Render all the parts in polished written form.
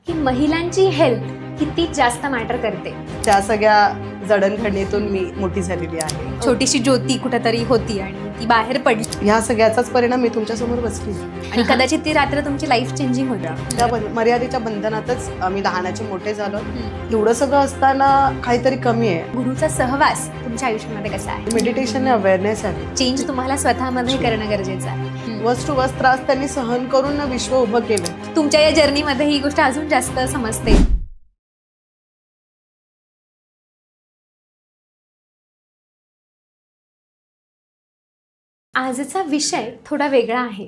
की महिलांची हेल्थ किती जास्त मॅटर करते. त्या सगळ्या जडणघडणीतून मी मोठी झालेली आहे. छोटीशी ज्योती कुठेतरी होती आणि ती बाहेर पडली. ह्या सगळ्याचाच परिणाम मी तुमच्या समोर बसली आणि कदाचित ती रात्र तुमची लाईफ चेंजिंग होता. त्या मर्यादेच्या बंधनातच आम्ही लहानाचे मोठे झालो. एवढं सगळं असताना काहीतरी कमी आहे. गुरुचा सहवास तुमच्या आयुष्यामध्ये कसा आहे? मेडिटेशन अवेअरनेस आहे. चेंज तुम्हाला स्वतःमध्ये करणं गरजेचं आहे. वस टू वस त्रास त्यांनी सहन करून विश्व उभं केलं. तुमच्या या जर्नीमध्ये ही गोष्ट अजून जास्त समजते. आजचा विषय थोडा वेगळा आहे.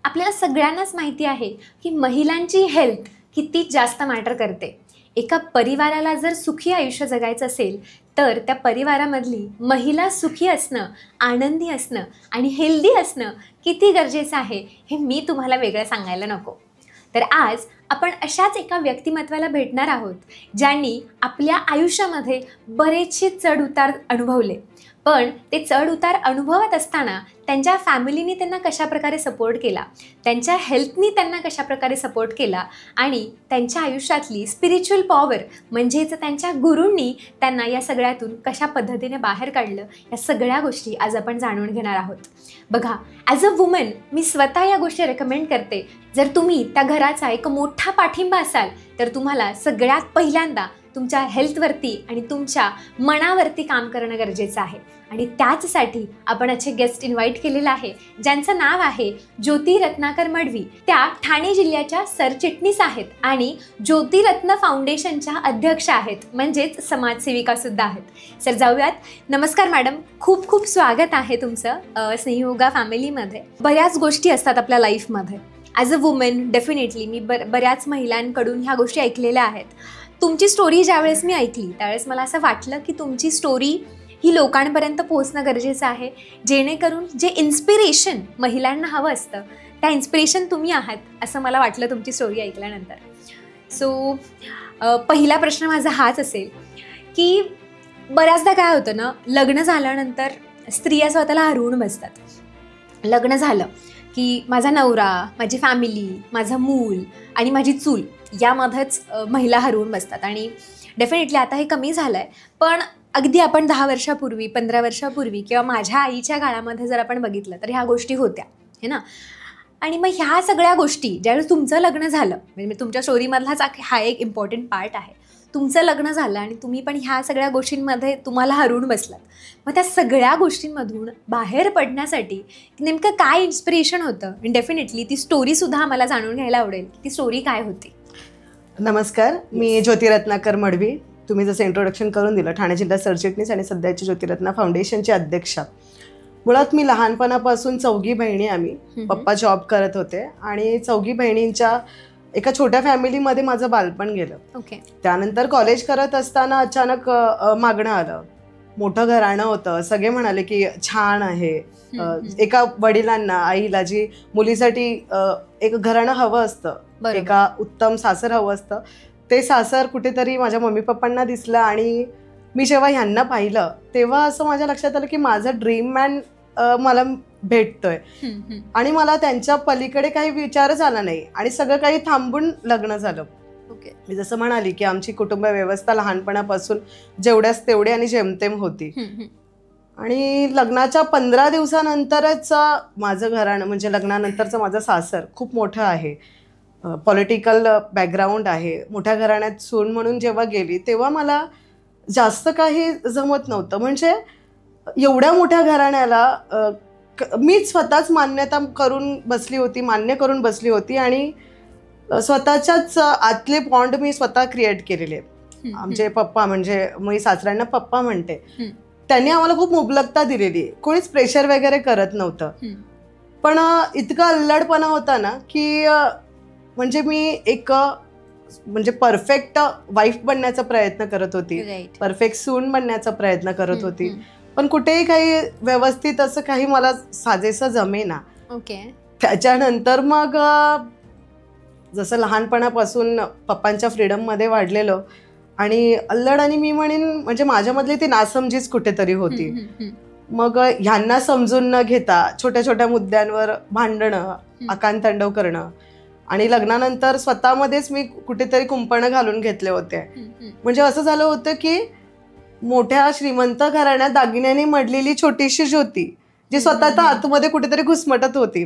आपल्याला सगळ्यांनाच माहिती आहे की महिलांची हेल्थ किती जास्त मॅटर करते. एका परिवाराला जर सुखी आयुष्य जगायचं असेल तर त्या परिवारामधली महिला सुखी असणं, आनंदी असणं आणि हेल्दी असणं किती गरजेचं आहे हे मी तुम्हाला वेगळं सांगायला नको. तर आज आपण अशाच एका व्यक्तिमत्वाला भेटणार आहोत ज्यांनी आपल्या आयुष्यामध्ये बरेचसे चढ उतार अनुभवले. पण ते चढ उतार अनुभवत असताना त्यांच्या फॅमिलीने त्यांना कशाप्रकारे सपोर्ट केला, त्यांच्या हेल्थनी त्यांना कशाप्रकारे सपोर्ट केला आणि त्यांच्या आयुष्यातली स्पिरिच्युअल पॉवर म्हणजेच त्यांच्या गुरूंनी त्यांना या सगळ्यातून कशा पद्धतीने बाहेर काढलं, या सगळ्या गोष्टी आज आपण जाणून घेणार आहोत. बघा, ॲज अ वुमन मी स्वतः या गोष्टी रेकमेंड करते. जर तुम्ही त्या घराचा एक मोठा पाठिंबा असाल तर तुम्हाला सगळ्यात पहिल्यांदा तुमच्या हेल्थवरती आणि तुमच्या मनावरती काम करणं गरजेचं आहे. आणि त्याचसाठी आपण असे गेस्ट इन्व्हाइट केलेलं आहे ज्यांचं नाव आहे ज्योती रत्नाकर मडवी. त्या ठाणे जिल्ह्याच्या सरचिटणीस आहेत आणि ज्योतिरत्न फाउंडेशनच्या अध्यक्ष आहेत, म्हणजेच समाजसेविकासुद्धा आहेत. सर जाऊयात. नमस्कार मॅडम, खूप खूप स्वागत आहे तुमचं स्नेहयोगा फॅमिलीमध्ये. बऱ्याच गोष्टी असतात आपल्या लाईफमध्ये. ॲज अ वुमन डेफिनेटली मी बऱ्याच महिलांकडून ह्या गोष्टी ऐकलेल्या आहेत. तुमची स्टोरी ज्यावेळेस मी ऐकली त्यावेळेस मला असं वाटलं की तुमची स्टोरी ही लोकांपर्यंत पोहोचणं गरजेचं आहे, जेणेकरून जे इन्स्पिरेशन महिलांना हवं असतं त्या इन्स्पिरेशन तुम्ही आहात असं मला वाटलं तुमची स्टोरी ऐकल्यानंतर. सो पहिला प्रश्न माझा हाच असेल की बऱ्याचदा काय होतं ना, लग्न झाल्यानंतर स्त्रिया स्वतःला हरवून बसतात. लग्न झालं की माझा नवरा, माझी फॅमिली, माझं मूल आणि माझी चूल यामध्येच महिला हरवून बसतात. आणि डेफिनेटली आता हे कमी झालं आहे, पण अगदी आपण 10 वर्षापूर्वी 15 वर्षापूर्वी किंवा माझ्या आईच्या काळामध्ये जर आपण बघितलं तर ह्या गोष्टी होत्या है ना. आणि मग ह्या सगळ्या गोष्टी ज्यावेळेस तुमचं लग्न झालं, म्हणजे तुमच्या स्टोरीमधलाच हा एक इम्पॉर्टंट पार्ट आहे. तुमचं लग्न झालं आणि तुम्ही पण ह्या सगळ्या गोष्टींमध्ये तुम्हाला हरवून बसलात. मग त्या सगळ्या गोष्टींमधून बाहेर पडण्यासाठी नेमकं काय इन्स्पिरेशन होतं? आणि डेफिनेटली ती स्टोरीसुद्धा आम्हाला जाणून घ्यायला आवडेल. ती स्टोरी काय होती? नमस्कार, मी ज्योती रत्नाकर मडवी. तुम्ही जसं इंट्रोडक्शन करून दिलं, ठाणे जिल्हा सरचिटणीस आणि सध्याची ज्योतिरत्न फाउंडेशनची अध्यक्षा. मुळात मी लहानपणापासून 4 बहिणी, आम्ही पप्पा जॉब करत होते आणि 4 बहिणींच्या एका छोट्या फॅमिलीमध्ये माझं बालपण गेलं. ओके. त्यानंतर कॉलेज करत असताना अचानक मागणं आलं. मोठं घराणं होतं. सगळे म्हणाले की छान आहे. एका वडिलांना, आईला जी मुलीसाठी एक घराणं हवं असतं, एका उत्तम सासर हवं असतं, ते सासर कुठेतरी माझ्या मम्मी पप्पांना दिसलं. आणि मी जेव्हा ह्यांना पाहिलं तेव्हा असं माझ्या लक्षात आलं की माझा ड्रीम मॅन मला भेटतोय आणि मला त्यांच्या पलीकडे काही विचारच आला नाही आणि सगळं काही थांबून लग्न झालं. ओके. मी जसं म्हणाली की आमची कुटुंब व्यवस्था लहानपणापासून जेवढ्याच तेवढी आणि जेमतेम होती. आणि लग्नाच्या 15 दिवसानंतरच माझं घराणं, म्हणजे लग्नानंतरचं माझं सासर खूप मोठं आहे, पॉलिटिकल बॅकग्राऊंड आहे, मोठ्या घराण्यात सून म्हणून जेव्हा गेली तेव्हा मला जास्त काही जमत नव्हतं. म्हणजे एवढ्या मोठ्या घराण्याला मीच स्वतःच मान्य करून बसली होती आणि स्वतःच्याच आतले बॉन्ड मी स्वतः क्रिएट केलेले. आमचे पप्पा, म्हणजे मी सासऱ्यांना पप्पा म्हणते, त्यांनी आम्हाला खूप मुबलकता दिलेली. कोणीच प्रेशर वगैरे करत नव्हतं. पण इतका अल्लडपणा होता ना की म्हणजे मी एक परफेक्ट वाईफ बनण्याचा प्रयत्न करत होती, परफेक्ट सून बनण्याचा प्रयत्न करत होती, पण कुठेही काही व्यवस्थित असं काही मला साजेसं जमेना. ओके. त्याच्यानंतर मग जसं लहानपणापासून पप्पांच्या फ्रीडममध्ये वाढलेलो आणि अल्लड, आणि मी म्हणेन म्हणजे माझ्यामधली ती नासमजीच कुठेतरी होती. मग ह्यांना समजून न घेता छोट्या छोट्या मुद्द्यांवर भांडणं, आकांतांडव करणं आणि लग्नानंतर स्वतःमध्येच मी कुठेतरी कुंपणं घालून घेतले होते. म्हणजे असं झालं होतं की मोठ्या श्रीमंत घराण्यात दागिन्यांनी मडलेली छोटीशी ज्योती जी स्वतःच्या आतमध्ये कुठेतरी घुसमटत होती.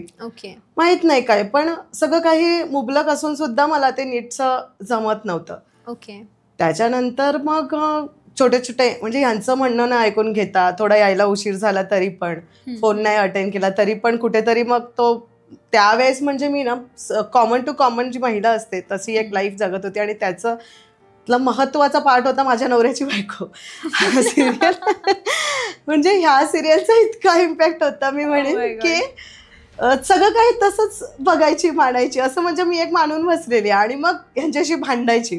माहित नाही काय, पण सगळं काही मुबलक असून सुद्धा मला ते नीटचं जमत नव्हतं. त्याच्यानंतर मग छोटे छोटे म्हणजे ह्यांचं म्हणणं नाही ऐकून घेता, थोडा यायला उशीर झाला तरी पण, फोन नाही अटेंड केला तरी पण कुठेतरी मग तो त्यावेळेस म्हणजे मी ना कॉमन टू कॉमन जी महिला असते तशी एक लाईफ जगत होती. आणि त्याचं महत्वाचा पार्ट होता माझ्या नवऱ्याची बायको सिरियल. म्हणजे ह्या सिरियलचा इतका इम्पॅक्ट होता, मी म्हणेन की सगळं काही तसंच बघायची मांडायची असं, म्हणजे मी एक मानून बसलेली आणि मग ह्यांच्याशी भांडायची.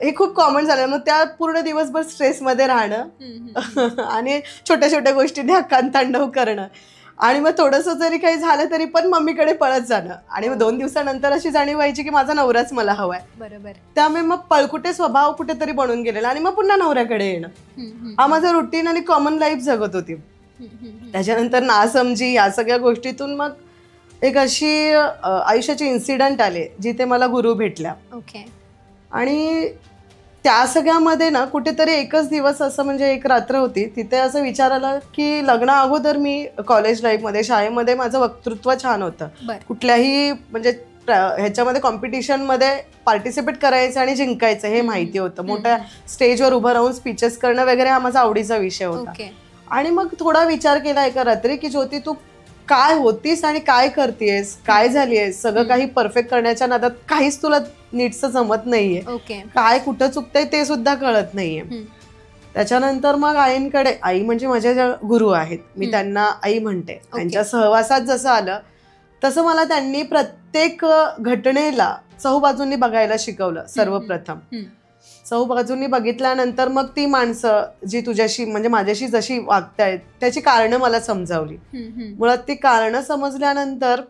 हे खूप कॉमन झालं. मग त्या पूर्ण दिवसभर स्ट्रेसमध्ये राहणं आणि छोट्या छोट्या गोष्टींनी हक्कान तांडव करणं आणि मग थोडंसं जरी काही झालं तरी पण मम्मीकडे पळत जाणं. आणि मग 2 दिवसानंतर अशी जाणीव व्हायची की माझा नवराच मला हवाय. बरोबर. त्यामुळे मग पळकुटे स्वभाव कुठेतरी बनून गेलेला आणि मग पुन्हा नवऱ्याकडे येणं, हा माझा रुटीन आणि कॉमन लाईफ जगत होती. त्याच्यानंतर नासमजी या सगळ्या गोष्टीतून मग एक अशी आयुष्याची इन्सिडंट आले जिथे मला गुरु भेटल्या. आणि त्या सगळ्यामध्ये ना कुठेतरी एकच दिवस असं म्हणजे एक रात्र होती तिथे असं विचार आला की लग्ना अगोदर मी कॉलेज लाईफमध्ये शाळेमध्ये माझं वक्तृत्व छान होतं. कुठल्याही म्हणजे ह्याच्यामध्ये कॉम्पिटिशनमध्ये पार्टिसिपेट करायचं आणि जिंकायचं हे माहिती होतं. मोठ्या स्टेजवर उभं राहून स्पीचेस करणं वगैरे हा माझा आवडीचा विषय होता. आणि मग थोडा विचार केला एका रात्री की ज्योती तू काय होतीस आणि काय करतेस, काय झालीयस, सगळं काही परफेक्ट करण्याच्या नादात काहीच तुला नीटचं जमत नाहीये, काय कुठं चुकतंय ते सुद्धा कळत नाहीये. त्याच्यानंतर मग आईंकडे, आई म्हणजे माझ्या ज्या गुरु आहेत मी त्यांना आई म्हणते, त्यांच्या सहवासात जसं आलं तसं मला त्यांनी प्रत्येक घटनेला चहूबाजूंनी बघायला शिकवलं. सर्वप्रथम चहूबाजूंनी बघितल्यानंतर मग ती माणसं जी तुझ्याशी म्हणजे माझ्याशी जशी वागतायत त्याची कारणं मला समजावली. मुळात ती कारणं समजल्यानंतर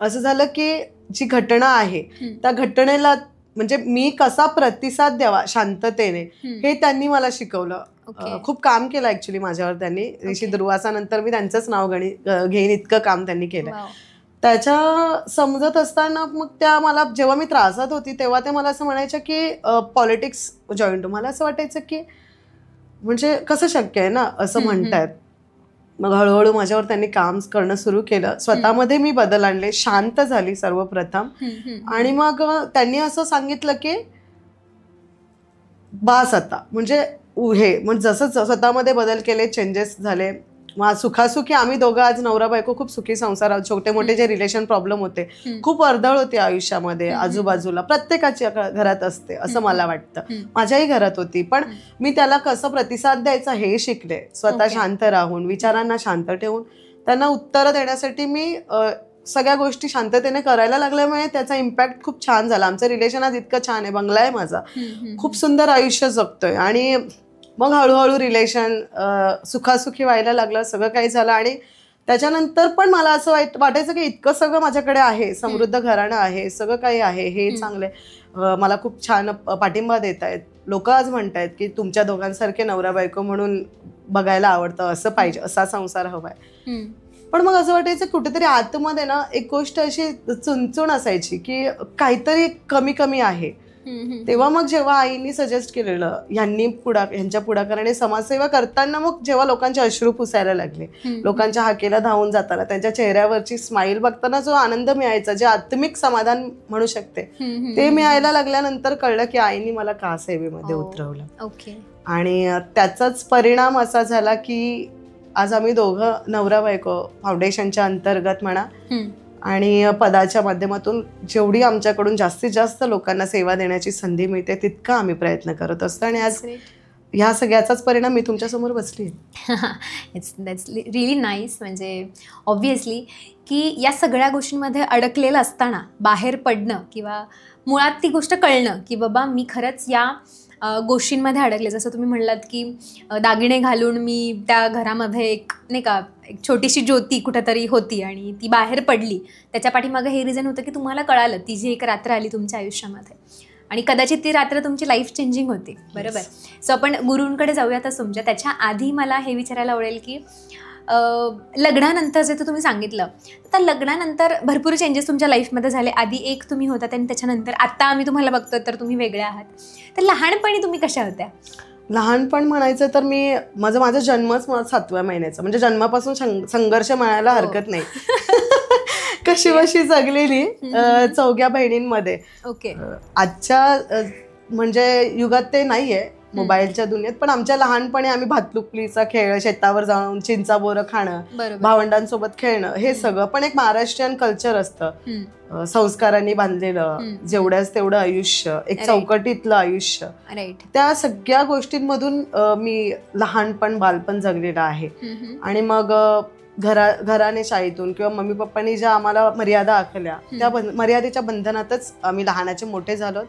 असं झालं की जी घटना आहे त्या घटनेला म्हणजे मी कसा प्रतिसाद द्यावा शांततेने हे त्यांनी मला शिकवलं. खूप काम केलं ऍक्च्युली माझ्यावर त्यांनी. ऋषी दुर्वासानंतर मी त्यांचंच नाव घेईन इतकं काम त्यांनी केलं. त्याच्या समजत असताना मग त्या मला जेव्हा मी त्रासात होती तेव्हा ते मला असं म्हणायच्या की पॉलिटिक्स जॉईन. मला असं वाटायचं की म्हणजे कसं शक्य आहे ना असं म्हणतायत. मग हळूहळू माझ्यावर त्यांनी काम करणं सुरू केलं. स्वतःमध्ये मी बदल आणले, शांत झाली सर्वप्रथम. आणि मग त्यांनी असं सांगितलं की बास आता, म्हणजे हे म्हणजे जसं स्वतःमध्ये बदल केले, चेंजेस झाले. मग सुखासुखी आम्ही दोघं आज नवरा बायको खूप सुखी संसार आहोत. छोटे मोठे जे रिलेशन प्रॉब्लेम होते, खूप वर्दळ होती आयुष्यामध्ये आजूबाजूला, प्रत्येकाच्या घरात असते असं मला वाटतं, माझ्याही घरात होती. पण मी त्याला कसं प्रतिसाद द्यायचा हे शिकले. स्वतः शांत राहून, विचारांना शांत ठेवून त्यांना उत्तरं देण्यासाठी मी सगळ्या गोष्टी शांततेने करायला लागल्यामुळे त्याचा इम्पॅक्ट खूप छान झाला. आमचं रिलेशन आज इतकं छान आहे, बंगला आहे माझा, खूप सुंदर आयुष्य जगतोय. आणि मग हळूहळू रिलेशन सुखासुखी व्हायला लागलं, सगळं काही झालं. आणि त्याच्यानंतर पण मला असं वाटायचं की इतकं सगळं माझ्याकडे आहे, समृद्ध घराणं आहे, सगळं काही आहे, हे चांगले, मला खूप छान पाठिंबा देत आहेत लोक. आज म्हणतायत की तुमच्या दोघांसारखे नवरा बायको म्हणून बघायला आवडतं, असं पाहिजे, असा संसार हवाय. पण मग असं वाटायचं कुठेतरी आतमध्ये ना एक गोष्ट अशी चुणचुण असायची की काहीतरी कमी कमी आहे. तेव्हा मग जेव्हा आईनी सजेस्ट केलेलं, ह्यांच्या पुढाकाराने समाजसेवा करताना मग जेव्हा लोकांचे अश्रू पुसायला लागले, लोकांच्या हाकेला धावून जाताना त्यांच्या चेहऱ्यावरची स्माईल बघताना जो आनंद मिळायचा, जे आत्मिक समाधान म्हणू शकते, ते मिळायला लागल्यानंतर कळलं की आईनी मला का सेवेमध्ये उतरवलं. आणि त्याचाच परिणाम असा झाला की आज आम्ही दोघं नवरा बायको फाउंडेशनच्या अंतर्गत म्हणा आणि पदाच्या माध्यमातून जेवढी आमच्याकडून जास्तीत जास्त लोकांना सेवा देण्याची संधी मिळते तितका आम्ही प्रयत्न करत असतो. आणि आज ह्या सगळ्याचाच परिणाम मी तुमच्यासमोर बसली. That's really nice. म्हणजे ऑब्व्हियसली की या सगळ्या गोष्टींमध्ये अडकलेलं असताना बाहेर पडणं किंवा मुळात ती गोष्ट कळणं की बाबा मी खरंच या गोष्टींमध्ये अडकले. जसं तुम्ही म्हणलात की दागिने घालून मी त्या घरामध्ये एक नाही का एक छोटीशी ज्योती कुठेतरी होती आणि ती बाहेर पडली. त्याच्या पाठीमागं हे रिझन होतं की तुम्हाला कळालं ती जी एक रात्र आली तुमच्या आयुष्यामध्ये आणि कदाचित ती रात्र तुमची लाईफ चेंजिंग होती. बरोबर. सो आपण गुरूंकडे जाऊयातच तुमच्या. त्याच्या आधी मला हे विचारायला आवडेल की लग्नानंतर जे तुम्ही सांगितलं, तर लग्नानंतर भरपूर चेंजेस तुमच्या लाईफमध्ये झाले. आधी एक तुम्ही होतात आणि त्याच्यानंतर आता आम्ही तुम्हाला बघतो तर तुम्ही वेगळ्या आहात. तर लहानपणी तुम्ही कशा होत्या? लहानपण म्हणायचं तर माझा जन्मच 7व्या महिन्याचा, म्हणजे जन्मापासून संघर्ष म्हणायला हरकत नाही. कशी बशी जगलेली 4 बहिणींमध्ये. ओके. आजच्या म्हणजे युगात ते नाहीये, मोबाईलच्या दुनियेत, पण आमच्या लहानपणी आम्ही भातलुकलीचा खेळ, शेतावर जाऊन चिंचा बोरं खाणं, भावंडांसोबत खेळणं, हे सगळं पण एक महाराष्ट्रीयन कल्चर असतं, संस्कारांनी बांधलेलं, जेवढ्याच तेवढं आयुष्य, एक चौकटीतलं आयुष्य. त्या सगळ्या गोष्टींमधून मी लहानपण बालपण जगलेलं आहे. आणि मग घराने शाळेतून किंवा मम्मी पप्पांनी ज्या आम्हाला मर्यादा आखल्या, त्या मर्यादेच्या बंधनातच आम्ही लहानाचे मोठे झालो.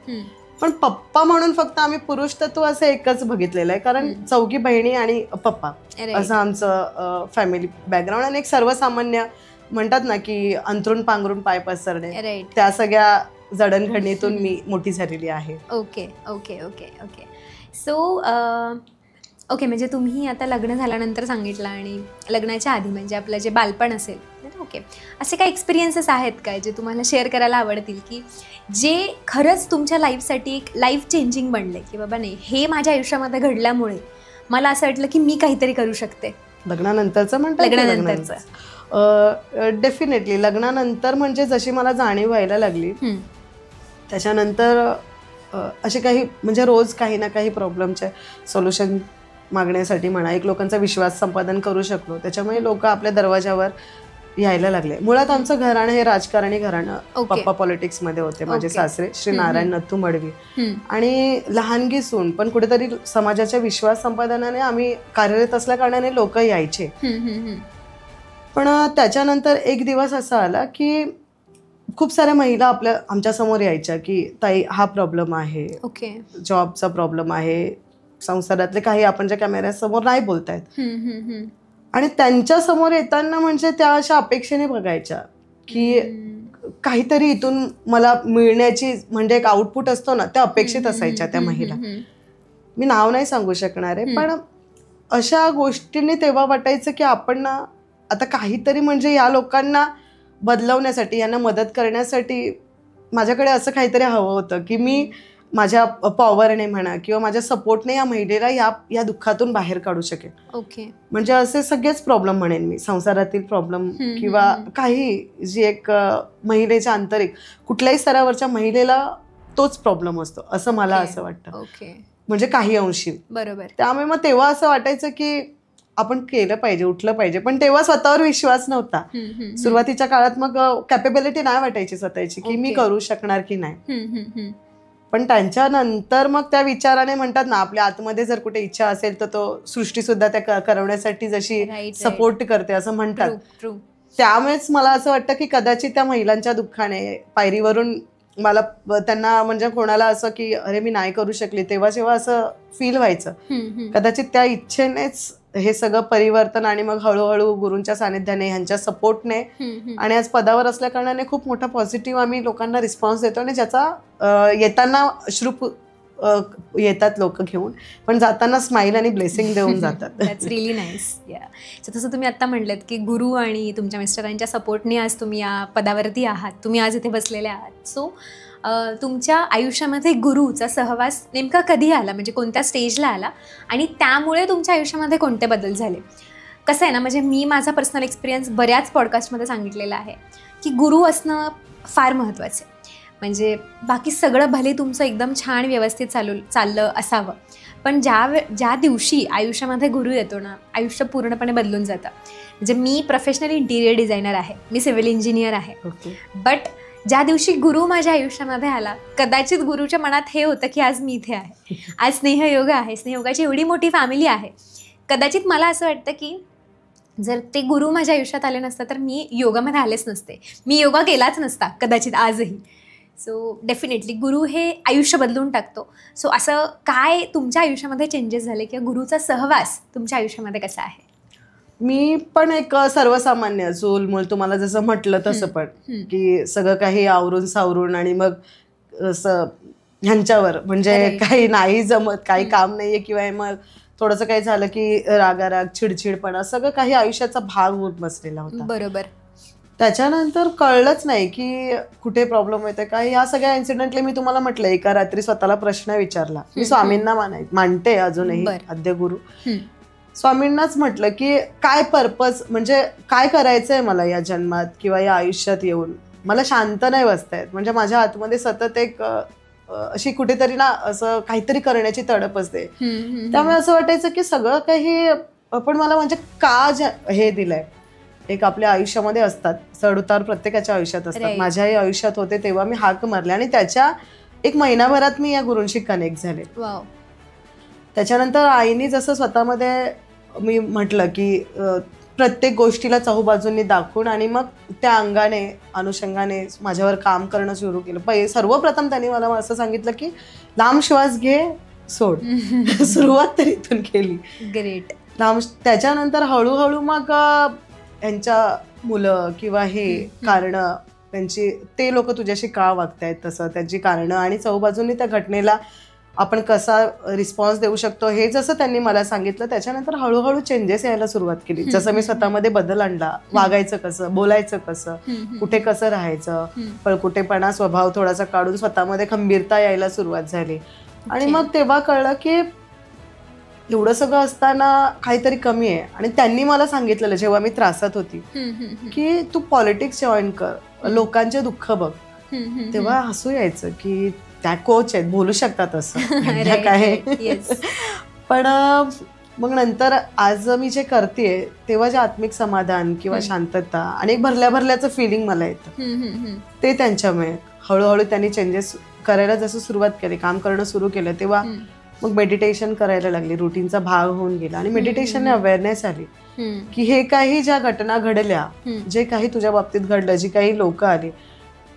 पण पप्पा म्हणून फक्त आम्ही पुरुष तत्व असं एकच बघितलेलं आहे, कारण 4 बहिणी आणि पप्पा असं आमचं फॅमिली बॅकग्राऊंड. आणि एक सर्वसामान्य म्हणतात ना की अंथरूण पांघरून पाय पसरणे, त्या सगळ्या जडणघडणीतून मी मोठी झालेली आहे. Okay okay okay okay. So okay, म्हणजे तुम्ही आता लग्न झाल्यानंतर सांगितलं आणि लग्नाच्या आधी म्हणजे आपलं जे बालपण असेल, ओके, असे काही एक्सपिरियन्सेस आहेत काय जे तुम्हाला शेअर करायला आवडतील, की जे खरंच तुमच्या लाईफसाठी एक लाईफ चेंजिंग बनले, की बाबा नाही, हे माझ्या आयुष्यामध्ये घडल्यामुळे मला असं वाटलं की मी काहीतरी करू शकते? लग्नानंतरचं म्हणतात? लग्नानंतरचं डेफिनेटली. लग्नानंतर म्हणजे जशी मला जाणीव व्हायला लागली, त्याच्यानंतर असे काही म्हणजे रोज काही ना काही प्रॉब्लेमचे सोल्युशन मागण्यासाठी म्हणा, एक लोकांचा विश्वास संपादन करू शकलो, त्याच्यामुळे लोक आपल्या दरवाजावर यायला लागले. मुळात आमचं घराणं हे राजकारणी घराणं. पप्पा पॉलिटिक्स मध्ये होते, माझे सासरे श्री नारायण नथू मडवी, आणि लहानगी सून, पण कुठेतरी समाजाच्या विश्वास संपादनाने आम्ही कार्यरत असल्या कारणाने लोक यायचे. पण त्याच्यानंतर एक दिवस असा आला की खूप साऱ्या महिला आमच्या समोर यायच्या की ताई हा प्रॉब्लेम आहे, जॉबचा प्रॉब्लेम आहे, संसारातले काही आपण ज्या कॅमेऱ्यासमोर नाही बोलतायत. आणि त्यांच्या समोर येताना म्हणजे त्या अशा अपेक्षेने बघायच्या की काहीतरी इथून मला मिळण्याची म्हणजे एक आउटपुट असतो ना, त्या अपेक्षित असायच्या त्या महिला. मी नाव नाही सांगू शकणार आहे, पण अशा गोष्टींनी तेव्हा वाटायचं की आपण ना आता काहीतरी म्हणजे या लोकांना बदलवण्यासाठी, यांना मदत करण्यासाठी माझ्याकडे असं काहीतरी हवं होतं की मी माझ्या पॉवरने म्हणा किंवा माझ्या सपोर्टने या महिलेला या दुःखातून बाहेर काढू शकेल. ओके. म्हणजे असे सगळेच प्रॉब्लेम म्हणेन मी, संसारातील प्रॉब्लेम किंवा काही जी एक महिलेच्या आंतरिक कुठल्याही स्तरावरच्या महिलेला तोच प्रॉब्लेम असतो असं मला असं वाटतं. ओके. म्हणजे काही अंशी. बरोबर. त्यामुळे मग तेव्हा असं वाटायचं की आपण केलं पाहिजे, उठलं पाहिजे, पण तेव्हा स्वतःवर विश्वास नव्हता. सुरुवातीच्या काळात मग कॅपेबिलिटी नाही वाटायची स्वतःची की मी करू शकणार की नाही. पण त्यांच्यानंतर मग त्या विचाराने म्हणतात ना, आपल्या आतमध्ये जर कुठे इच्छा असेल तर तो सृष्टी सुद्धा त्या करवण्यासाठी जशी सपोर्ट करते असं म्हणतात. त्यामुळेच मला असं वाटतं की कदाचित त्या महिलांच्या दुःखाने पायरीवरून मला त्यांना म्हणजे कोणाला असं की अरे मी नाही करू शकले, तेव्हा जेव्हा असं फील व्हायचं, कदाचित त्या इच्छेनेच हे सगळं परिवर्तन आणि मग हळूहळू गुरूंच्या सानिध्याने, ह्यांच्या सपोर्टने आणि आज पदावर असल्या कारणाने खूप मोठा पॉझिटिव्ह आम्ही लोकांना रिस्पॉन्स देतो. आणि ज्याचा येताना अश्रू येतात लोक घेऊन, पण जाताना स्माइल आणि ब्लेसिंग देऊन जातात. That's really nice. सो तसं तुम्ही आता म्हणलेत की गुरु आणि तुमच्या मिस्टरांच्या सपोर्टने आज तुम्ही या पदावरती आहात, तुम्ही आज इथे बसलेले आहात. सो तुमच्या आयुष्यामध्ये गुरुचा सहवास नेमका कधी आला, म्हणजे कोणत्या स्टेजला आला आणि त्यामुळे तुमच्या आयुष्यामध्ये कोणते बदल झाले? कसं आहे ना, म्हणजे मी माझा पर्सनल एक्सपिरियन्स बऱ्याच पॉडकास्टमध्ये सांगितलेला आहे की गुरु असणं फार महत्त्वाचं आहे. म्हणजे बाकी सगळं भले तुमचं एकदम छान व्यवस्थित चाललं असावं, पण ज्या दिवशी आयुष्यामध्ये गुरु येतो ना, आयुष्य पूर्णपणे बदलून जातं. म्हणजे मी प्रोफेशनली इंटिरियर डिझायनर आहे, मी सिव्हिल इंजिनियर आहे, बट ज्या दिवशी गुरु माझ्या आयुष्यामध्ये आला, कदाचित गुरुच्या मनात हे होतं की आज मी इथे आहे, आज स्नेहयोग आहे, स्नेहयोगाची एवढी मोठी फॅमिली आहे. कदाचित मला असं वाटतं की जर ते गुरु माझ्या आयुष्यात आले नसतं तर मी योगामध्ये आलेच नसते, मी योगा केलाच नसता कदाचित आजही. सो डेफिनेटली गुरु हे आयुष्य बदलून टाकतो. सो असं काय तुमच्या आयुष्यामध्ये चेंजेस झाले किंवा गुरुचा सहवास तुमच्या आयुष्यामध्ये कसा आहे? मी पण एक सर्वसामान्य चूलमूल, तुम्हाला जसं म्हटलं तसं, पण की सगळं काही आवरून सावरून आणि मग ह्यांच्यावर म्हणजे काही नाही जमत, काही काम नाहीये किंवा मग थोडंसं काही झालं की रागाराग, चिडचिडपणा सगळं काही आयुष्याचा भाग होत बसलेला होता. बरोबर. त्याच्यानंतर कळलंच नाही की कुठे प्रॉब्लेम येते काय. ह्या सगळ्या इन्सिडेंटली मी तुम्हाला म्हटलं, एका रात्री स्वतःला प्रश्न विचारला. मी स्वामींना मानते अजूनही, आद्य गुरु. स्वामींनाच म्हटलं की काय पर्पज, म्हणजे काय करायचंय मला या जन्मात किंवा या आयुष्यात येऊन. मला शांत नाही बसता येत, म्हणजे माझ्या आतमध्ये सतत एक अशी कुठेतरी ना असं काहीतरी करण्याची तडप असते. त्यामुळे असं वाटायचं की सगळं काही आपण मला म्हणजे का हे दिलंय. एक आपल्या आयुष्यामध्ये असतात चढउतार, प्रत्येकाच्या आयुष्यात असतात. माझ्याही आयुष्यात होते तेव्हा मी हाक मारले आणि त्याच्या 1 महिनाभरात मी या गुरूंशी कनेक्ट झाले. त्याच्यानंतर आईनी जसं स्वतःमध्ये मी म्हटलं की प्रत्येक गोष्टीला चहूबाजूंनी दाखवून आणि मग त्या अंगाने अनुषंगाने माझ्यावर काम करणं सुरू केलं. सर्वप्रथम त्यांनी मला असं सांगितलं की लांब श्वास घे, सोड. सुरुवात तर इथून केली. ग्रेट. त्याच्यानंतर हळूहळू मग यांच्या मुलं किंवा हे कारणं त्यांची, ते लोक तुझ्याशी का वागतायत तसं, त्यांची कारणं आणि चहूबाजूंनी त्या घटनेला आपण कसा रिस्पॉन्स देऊ शकतो हे जसं त्यांनी मला सांगितलं. त्याच्यानंतर हळूहळू चेंजेस यायला सुरुवात केली. जसं मी स्वतःमध्ये बदल आणला, वागायचं कसं, बोलायचं कसं, कुठे कसं राहायचं, पळकुटेपणा स्वभाव थोडासा काढून स्वतःमध्ये खंबीरता यायला सुरुवात झाली. आणि मग तेव्हा कळलं की एवढं सगळं असताना काहीतरी कमी आहे. आणि त्यांनी मला सांगितलेलं जेव्हा मी त्रासात होती की तू पॉलिटिक्स जॉईन कर, लोकांचे दुःख बघ. तेव्हा हसू यायचं की त्या कोच आहेत, बोलू शकतात असं काय. पण मग नंतर आज मी जे करतेय तेव्हा जे आत्मिक समाधान किंवा शांतता आणि एक भरल्याचं फिलिंग मला येतं ते त्यांच्यामुळे. हळूहळू त्यांनी चेंजेस करायला जसं सुरुवात केली, काम करणं सुरू केलं, तेव्हा मग मेडिटेशन करायला लागली. रुटीनचा भाग होऊन गेला आणि मेडिटेशनने अवेअरनेस आली की हे काही ज्या घटना घडल्या, जे काही तुझ्या बाबतीत घडलं, जी काही लोक आली,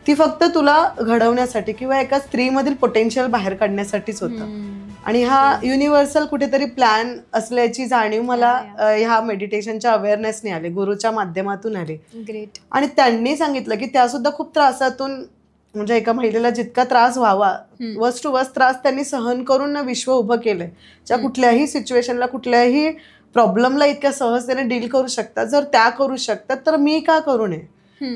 ती फक्त तुला घडवण्यासाठी किंवा एका स्त्रीमधील पोटेन्शियल बाहेर काढण्यासाठीच होतं. आणि हा युनिव्हर्सल कुठेतरी प्लॅन असल्याची जाणीव मला ह्या मेडिटेशनच्या अवेअरनेसने आली, गुरुच्या माध्यमातून आली. ग्रेट. आणि त्यांनी सांगितलं की त्या सुद्धा खूप त्रासातून, म्हणजे एका महिलेला जितका त्रास व्हावा, वर्स्ट टू वर्स्ट त्रास त्यांनी सहन करून विश्व उभं केलंय. ज्या कुठल्याही सिच्युएशनला, कुठल्याही प्रॉब्लेमला इतक्या सहजतेने डील करू शकतात. जर त्या करू शकतात तर मी का करू नये.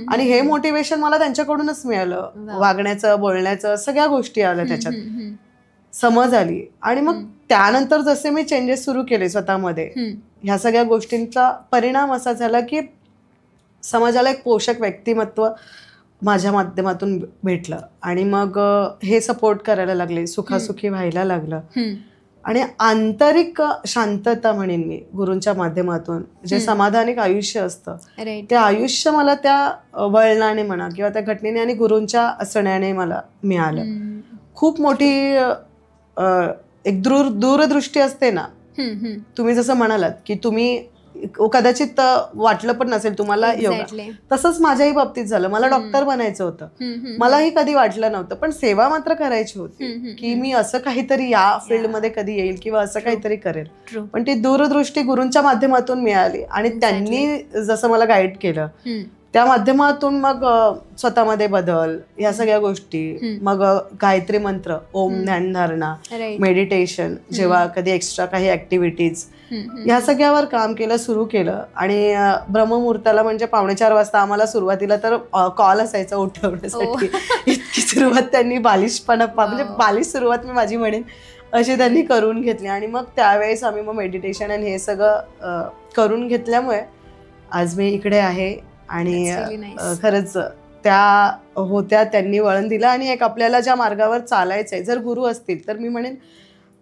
आणि हे मोटिवेशन मला त्यांच्याकडूनच मिळालं. वागण्याचं, बोलण्याचं, सगळ्या गोष्टी आल्या, त्याच्यात समज आली. आणि मग त्यानंतर जसे मी चेंजेस सुरू केले स्वतःमध्ये, ह्या सगळ्या गोष्टींचा परिणाम असा झाला की समाजाला एक पोषक व्यक्तिमत्व माझ्या माध्यमातून भेटलं. आणि मग हे सपोर्ट करायला लागले, सुखासुखी व्हायला लागलं. आणि आंतरिक शांतता म्हणेन मी गुरूंच्या माध्यमातून, जे समाधानिक आयुष्य असतं ते आयुष्य मला त्या वळणाने म्हणा किंवा त्या घटनेने आणि गुरूंच्या असण्याने मला मिळालं. खूप मोठी एक दूरदृष्टी असते ना. तुम्ही जसं म्हणालात की तुम्ही कदाचित वाटलं पण नसेल तुम्हाला योगा, तसंच माझ्याही बाबतीत झालं. मला डॉक्टर बनायचं होतं, मलाही कधी वाटलं नव्हतं, पण सेवा मात्र करायची होती की मी असं काहीतरी या फील्डमध्ये कधी येईल किंवा असं काहीतरी करेल. पण ती दूरदृष्टी गुरूंच्या माध्यमातून मिळाली आणि त्यांनी जसं मला गाईड केलं त्या माध्यमातून मग स्वतःमध्ये बदल, ह्या सगळ्या गोष्टी, मग गायत्री मंत्र, ओम ध्यानधारणा, मेडिटेशन, जेव्हा कधी एक्स्ट्रा काही ऍक्टिव्हिटीज, ह्या सगळ्यावर काम केलं, सुरू केलं. आणि ब्रह्ममुहूर्ताला म्हणजे 3:45 वाजता आम्हाला सुरुवातीला तर कॉल असायचा उठवण्यासाठी. इतकी सुरुवात त्यांनी बालिशपणा, म्हणजे बालिश सुरुवात मी माझी म्हणेन अशी त्यांनी करून घेतली. आणि मग त्यावेळेस आम्ही मग मेडिटेशन आणि हे सगळं करून घेतल्यामुळे आज मी इकडे आहे. आणि खरंच त्या होत्या, त्यांनी वळण दिलं. आणि एक आपल्याला ज्या मार्गावर चालायचं आहे, जर गुरु असतील तर मी म्हणेन